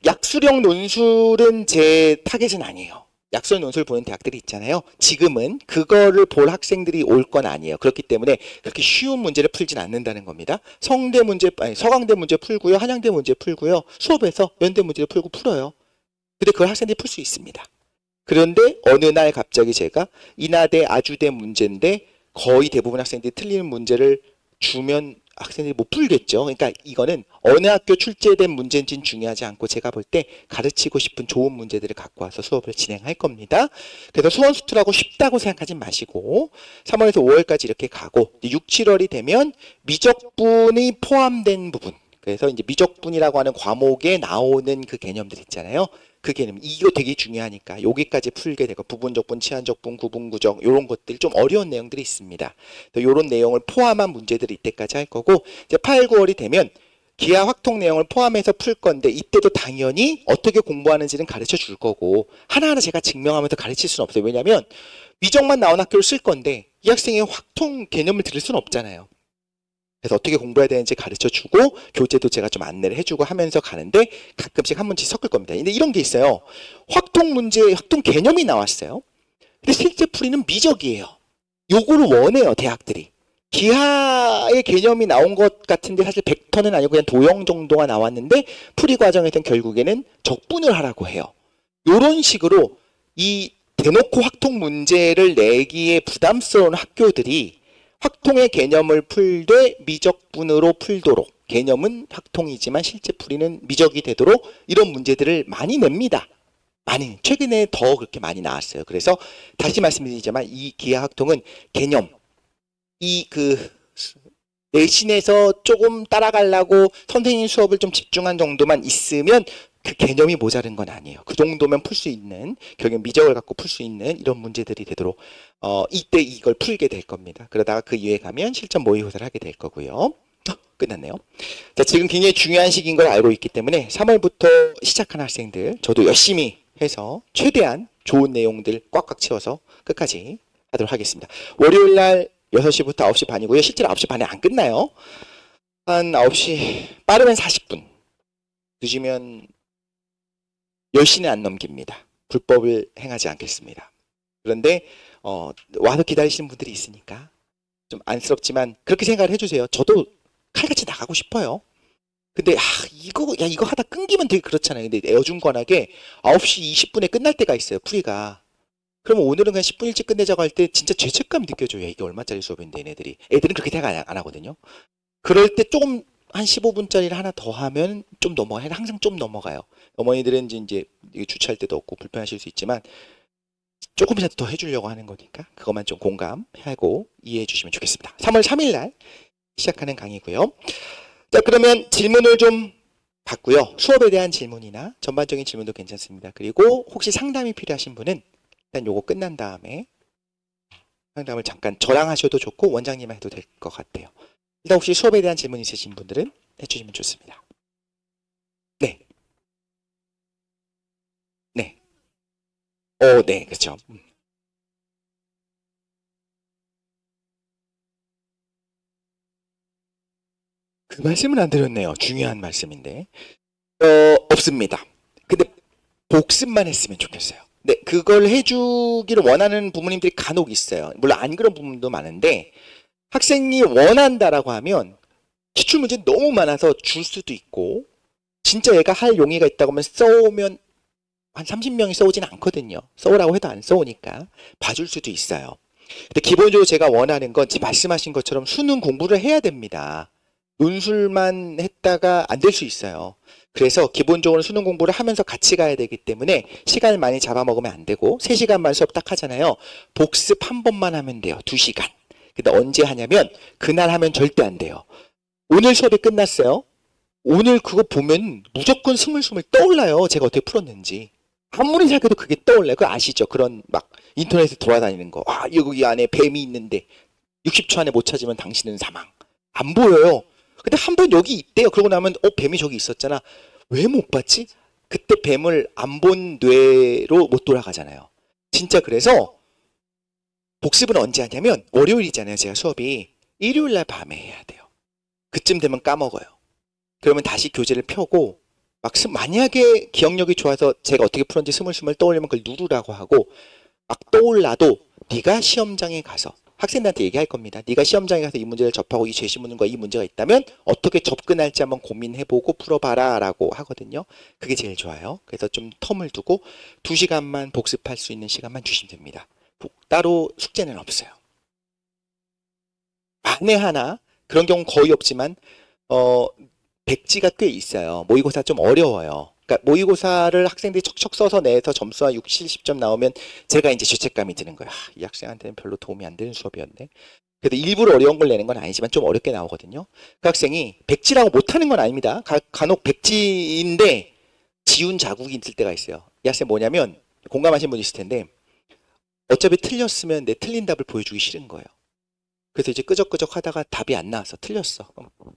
약수령 논술은 제 타겟은 아니에요. 약수령 논술 보는 대학들이 있잖아요. 지금은 그거를 볼 학생들이 올 건 아니에요. 그렇기 때문에 그렇게 쉬운 문제를 풀진 않는다는 겁니다. 성대 문제, 아니 서강대 문제 풀고요. 한양대 문제 풀고요. 수업에서 연대 문제를 풀고 풀어요. 근데 그걸 학생들이 풀 수 있습니다. 그런데 어느 날 갑자기 제가 인하대, 아주대 문제인데 거의 대부분 학생들이 틀리는 문제를 주면 학생들이 못 풀겠죠. 그러니까 이거는 어느 학교 출제된 문제인지는 중요하지 않고 제가 볼 때 가르치고 싶은 좋은 문제들을 갖고 와서 수업을 진행할 겁니다. 그래서 수원 수투라고 쉽다고 생각하지 마시고 3월에서 5월까지 이렇게 가고 6, 7월이 되면 미적분이 포함된 부분, 그래서 이제 미적분이라고 하는 과목에 나오는 그 개념들 있잖아요. 그 개념, 이거 되게 중요하니까 여기까지 풀게 되고 부분적분, 치환적분, 구분구적 이런 것들 좀 어려운 내용들이 있습니다. 이런 내용을 포함한 문제들이 이때까지 할 거고 이제 8, 9월이 되면 기하 확통 내용을 포함해서 풀 건데 이때도 당연히 어떻게 공부하는지는 가르쳐 줄 거고 하나하나 제가 증명하면서 가르칠 수는 없어요. 왜냐하면 미적만 나온 학교를 쓸 건데 이 학생의 확통 개념을 들을 수는 없잖아요. 그래서 어떻게 공부해야 되는지 가르쳐주고 교재도 제가 좀 안내를 해주고 하면서 가는데 가끔씩 한 문제 섞을 겁니다. 근데 이런 게 있어요. 확통 문제, 확통 개념이 나왔어요. 근데 실제 풀이는 미적이에요. 요거를 원해요, 대학들이. 기하의 개념이 나온 것 같은데 사실 벡터는 아니고 그냥 도형 정도가 나왔는데 풀이 과정에서는 결국에는 적분을 하라고 해요. 요런 식으로 이 대놓고 확통 문제를 내기에 부담스러운 학교들이 확통의 개념을 풀되 미적분으로 풀도록, 개념은 확통이지만 실제 풀이는 미적이 되도록 이런 문제들을 많이 냅니다. 많이, 최근에 더 그렇게 많이 나왔어요. 그래서 다시 말씀드리자면 이 기하 확통은 개념, 내신에서 조금 따라가려고 선생님 수업을 좀 집중한 정도만 있으면 그 개념이 모자른 건 아니에요. 그 정도면 풀 수 있는, 결국 미적을 갖고 풀 수 있는 이런 문제들이 되도록 이때 이걸 풀게 될 겁니다. 그러다가 그 이후에 가면 실전 모의고사를 하게 될 거고요. 끝났네요. 자, 지금 굉장히 중요한 시기인 걸 알고 있기 때문에 3월부터 시작한 학생들 저도 열심히 해서 최대한 좋은 내용들 꽉꽉 채워서 끝까지 하도록 하겠습니다. 월요일 날 6시부터 9시 반이고요. 실제로 9시 반에 안 끝나요. 한 9시, 빠르면 40분, 늦으면 10시는 안 넘깁니다. 불법을 행하지 않겠습니다. 그런데 와서 기다리시는 분들이 있으니까 좀 안쓰럽지만 그렇게 생각을 해주세요. 저도 칼같이 나가고 싶어요. 근데 이거 하다 끊기면 되게 그렇잖아요. 근데 어중간하게 9시 20분에 끝날 때가 있어요. 풀이가. 그러면 오늘은 그냥 10분 일찍 끝내자고 할 때 진짜 죄책감 느껴져요. 이게 얼마짜리 수업인데 얘네들이. 애들은 그렇게 생각 안 하거든요. 그럴 때 조금 한 15분짜리를 하나 더 하면 좀 넘어가요. 항상 좀 넘어가요. 어머니들은 이제 주차할 때도 없고 불편하실 수 있지만 조금이라도 더 해주려고 하는 거니까 그것만 좀 공감하고 이해해 주시면 좋겠습니다. 3월 3일 날 시작하는 강의고요. 자, 그러면 질문을 좀 받고요. 수업에 대한 질문이나 전반적인 질문도 괜찮습니다. 그리고 혹시 상담이 필요하신 분은 일단 요거 끝난 다음에 상담을 잠깐 저랑 하셔도 좋고 원장님만 해도 될 것 같아요. 일단 혹시 수업에 대한 질문 있으신 분들은 해주시면 좋습니다. 네. 네. 네, 그렇죠. 그 말씀은 안 드렸네요. 중요한 말씀인데. 없습니다. 근데 복습만 했으면 좋겠어요. 네, 그걸 해주기를 원하는 부모님들이 간혹 있어요. 물론 안 그런 부분도 많은데 학생이 원한다라고 하면 기출문제 너무 많아서 줄 수도 있고 진짜 얘가 할 용의가 있다고 하면 써오면 한 30명이 써오진 않거든요. 써오라고 해도 안 써오니까 봐줄 수도 있어요. 근데 기본적으로 제가 원하는 건 지금 말씀하신 것처럼 수능 공부를 해야 됩니다. 논술만 했다가 안 될 수 있어요. 그래서 기본적으로 수능 공부를 하면서 같이 가야 되기 때문에 시간을 많이 잡아먹으면 안 되고 3시간만 수업 딱 하잖아요. 복습 한 번만 하면 돼요. 2시간. 근데 언제 하냐면 그날 하면 절대 안 돼요. 오늘 수업이 끝났어요. 오늘 그거 보면 무조건 스물스물 떠올라요. 제가 어떻게 풀었는지. 아무리 생각해도 그게 떠올라요. 그거 아시죠? 그런 막 인터넷에 돌아다니는 거. 여기 안에 뱀이 있는데 60초 안에 못 찾으면 당신은 사망. 안 보여요. 근데 한 번 여기 있대요. 그러고 나면 뱀이 저기 있었잖아. 왜 못 봤지? 그때 뱀을 안 본 뇌로 못 돌아가잖아요. 진짜 그래서 복습은 언제 하냐면 월요일이잖아요. 제가 수업이. 일요일 날 밤에 해야 돼요. 그쯤 되면 까먹어요. 그러면 다시 교재를 펴고 만약에 기억력이 좋아서 제가 어떻게 풀었는지 스물스물 떠올리면 그걸 누르라고 하고 막 떠올라도 네가 시험장에 가서 학생들한테 얘기할 겁니다. 네가 시험장에 가서 이 문제를 접하고 이 제시문과 이 문제가 있다면 어떻게 접근할지 한번 고민해보고 풀어봐라 라고 하거든요. 그게 제일 좋아요. 그래서 좀 텀을 두고 2시간만 복습할 수 있는 시간만 주시면 됩니다. 따로 숙제는 없어요. 만에 하나 그런 경우 거의 없지만 백지가 꽤 있어요. 모의고사 좀 어려워요. 그러니까 모의고사를 학생들이 척척 써서 내서 점수가 60, 70점 나오면 제가 이제 죄책감이 드는 거예요. 이 학생한테는 별로 도움이 안 되는 수업이었네. 그래도 일부러 어려운 걸 내는 건 아니지만 좀 어렵게 나오거든요. 그 학생이 백지라고 못하는 건 아닙니다. 간혹 백지인데 지운 자국이 있을 때가 있어요. 이 학생 뭐냐면 공감하신 분 있을 텐데 어차피 틀렸으면 내 틀린 답을 보여주기 싫은 거예요. 그래서 이제 끄적끄적 하다가 답이 안 나왔어. 틀렸어.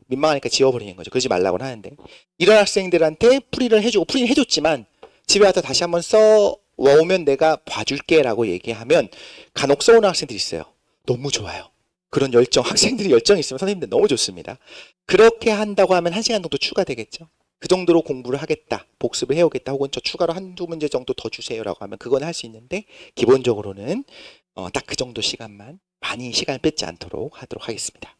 민망하니까 지워버리는 거죠. 그러지 말라고는 하는데 이런 학생들한테 풀이를 해주고 풀이는 해줬지만 집에 와서 다시 한번 써오면 내가 봐줄게 라고 얘기하면 간혹 써오는 학생들이 있어요. 너무 좋아요. 그런 열정, 학생들이 열정이 있으면 선생님들 너무 좋습니다. 그렇게 한다고 하면 1시간 정도 추가되겠죠. 그 정도로 공부를 하겠다, 복습을 해오겠다, 혹은 저 추가로 한두 문제 정도 더 주세요라고 하면 그건 할 수 있는데 기본적으로는 딱 그 정도 시간만 많이 시간을 뺏지 않도록 하도록 하겠습니다.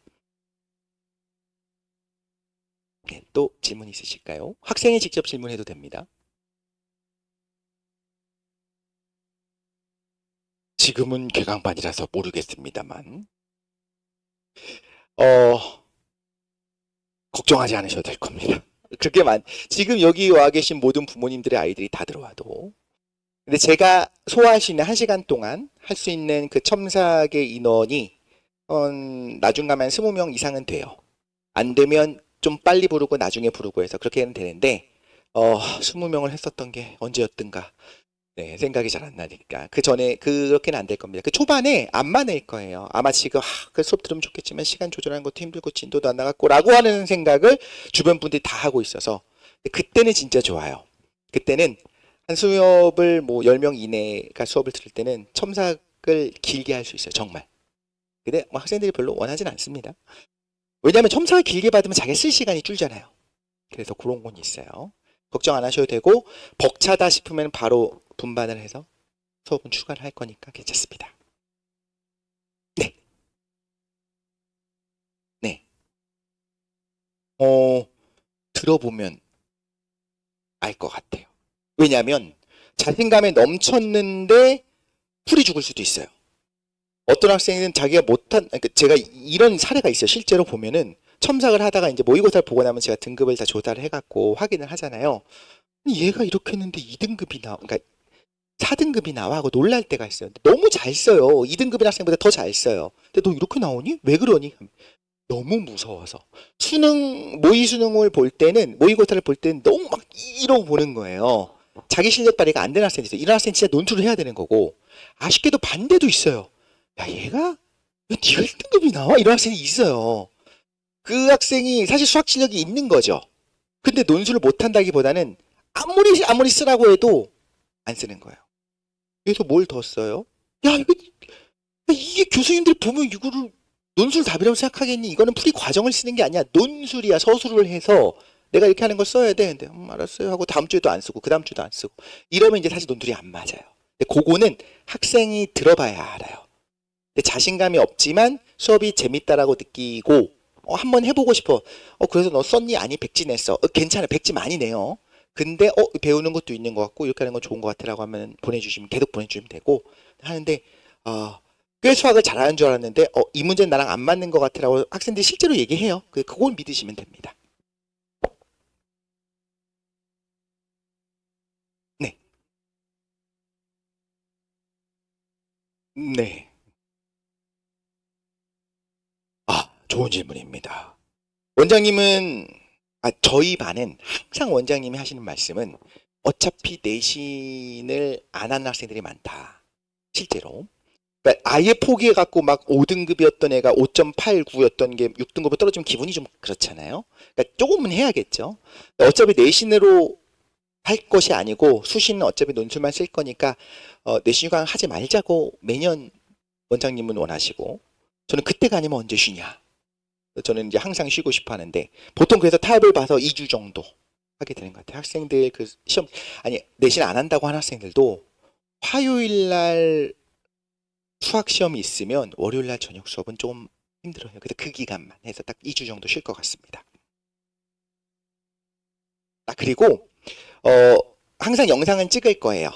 네, 또 질문 있으실까요? 학생이 직접 질문해도 됩니다. 지금은 개강반이라서 모르겠습니다만 걱정하지 않으셔도 될 겁니다. 그렇게 지금 여기 와 계신 모든 부모님들의 아이들이 다 들어와도 근데 제가 소화할 수 있는 1시간 동안 할 수 있는 그 첨삭의 인원이 나중 가면 20명 이상은 돼요. 안 되면 좀 빨리 부르고 나중에 부르고 해서 그렇게 하면 되는데 20명을 했었던 게 언제였던가 네, 생각이 잘 안 나니까. 그 전에 그렇게는 안 될 겁니다. 그 초반에 안 많을 거예요. 아마 지금 그 수업 들으면 좋겠지만 시간 조절하는 것도 힘들고 진도도 안 나갔고라고 하는 생각을 주변 분들이 다 하고 있어서 그때는 진짜 좋아요. 그때는 한 수업을 뭐 10명 이내가 수업을 들을 때는 첨삭을 길게 할 수 있어요. 정말. 근데 뭐 학생들이 별로 원하진 않습니다. 왜냐하면 첨삭을 길게 받으면 자기 쓸 시간이 줄잖아요. 그래서 그런 건 있어요. 걱정 안 하셔도 되고 벅차다 싶으면 바로 분반을 해서 수업은 추가를 할 거니까 괜찮습니다. 네, 네. 들어보면 알 것 같아요. 왜냐하면 자신감에 넘쳤는데 풀이 죽을 수도 있어요. 어떤 학생은 자기가 못한, 그러니까 제가 이런 사례가 있어요. 실제로 보면은 첨삭을 하다가 이제 모의고사를 보고 나면 제가 등급을 다 조달을 해갖고 확인을 하잖아요. 얘가 이렇게 했는데 2등급이 그러니까 4등급이 나와 하고 놀랄 때가 있어요. 너무 잘 써요. 2등급인 학생보다 더 잘 써요. 근데 너 이렇게 나오니? 왜 그러니? 너무 무서워서. 모의 수능을 볼 때는, 모의고사를 볼 때는 너무 막 이러고 보는 거예요. 자기 실력 발휘가 안 되는 학생이 있어요. 이런 학생 진짜 논술을 해야 되는 거고. 아쉽게도 반대도 있어요. 야, 얘가 왜 네가 1등급이 나와? 이런 학생이 있어요. 그 학생이 사실 수학 실력이 있는 거죠. 근데 논술을 못한다기보다는 아무리 쓰라고 해도 안 쓰는 거예요. 그래서 뭘 더 써요? 야, 이게 교수님들이 보면 이거를 논술 답이라고 생각하겠니? 이거는 풀이 과정을 쓰는 게 아니야. 논술이야. 서술을 해서 내가 이렇게 하는 걸 써야 돼. 근데 알았어요 하고 다음 주에도 안 쓰고 그 다음 주도 안 쓰고 이러면 이제 사실 논술이 안 맞아요. 근데 그거는 학생이 들어봐야 알아요. 근데 자신감이 없지만 수업이 재밌다라고 느끼고 한번 해보고 싶어. 그래서 너 썼니? 아니 백지 냈어. 괜찮아. 백지 많이 내요. 근데 배우는 것도 있는 것 같고 이렇게 하는 건 좋은 것 같아라고 하면 보내주시면 계속 보내주시면 되고 하는데 꽤 수학을 잘하는 줄 알았는데 이 문제는 나랑 안 맞는 것 같아라고 학생들이 실제로 얘기해요. 그걸 믿으시면 됩니다. 네, 네. 좋은 질문입니다. 원장님은 저희 반은 항상 원장님이 하시는 말씀은 어차피 내신을 안 하는 학생들이 많다. 실제로. 그러니까 아예 포기해갖고 막 5등급이었던 애가 5.89였던 게 6등급으로 떨어지면 기분이 좀 그렇잖아요. 그러니까 조금은 해야겠죠. 어차피 내신으로 할 것이 아니고 수시는 어차피 논술만 쓸 거니까 내신 휴강 하지 말자고 매년 원장님은 원하시고 저는 그때가 아니면 언제 쉬냐. 저는 이제 항상 쉬고 싶어 하는데 보통 그래서 타협을 봐서 2주 정도 하게 되는 것 같아요. 학생들 그 시험 내신 안 한다고 하는 학생들도 화요일 날 수학 시험이 있으면 월요일 날 저녁 수업은 좀 힘들어요. 그래서 그 기간만 해서 딱 2주 정도 쉴 것 같습니다. 그리고 항상 영상은 찍을 거예요.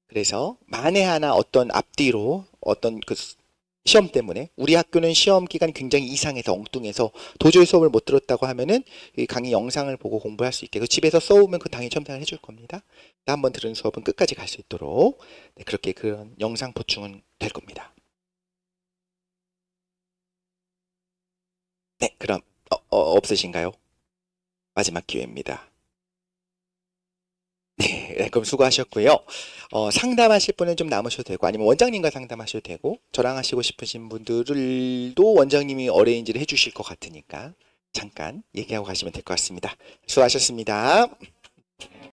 그래서 만에 하나 어떤 앞뒤로 어떤 그 시험 때문에 우리 학교는 시험 기간이 굉장히 이상해서 엉뚱해서 도저히 수업을 못 들었다고 하면은 이 강의 영상을 보고 공부할 수 있게 집에서 써오면 그 당연히 첨삭을 해줄 겁니다. 한번 들은 수업은 끝까지 갈 수 있도록 그렇게 그런 영상 보충은 될 겁니다. 네, 그럼 없으신가요? 마지막 기회입니다. 네, 그럼 수고하셨고요. 상담하실 분은 좀 남으셔도 되고 아니면 원장님과 상담하셔도 되고 저랑 하시고 싶으신 분들도 원장님이 어레인지를 해주실 것 같으니까 잠깐 얘기하고 가시면 될 것 같습니다. 수고하셨습니다.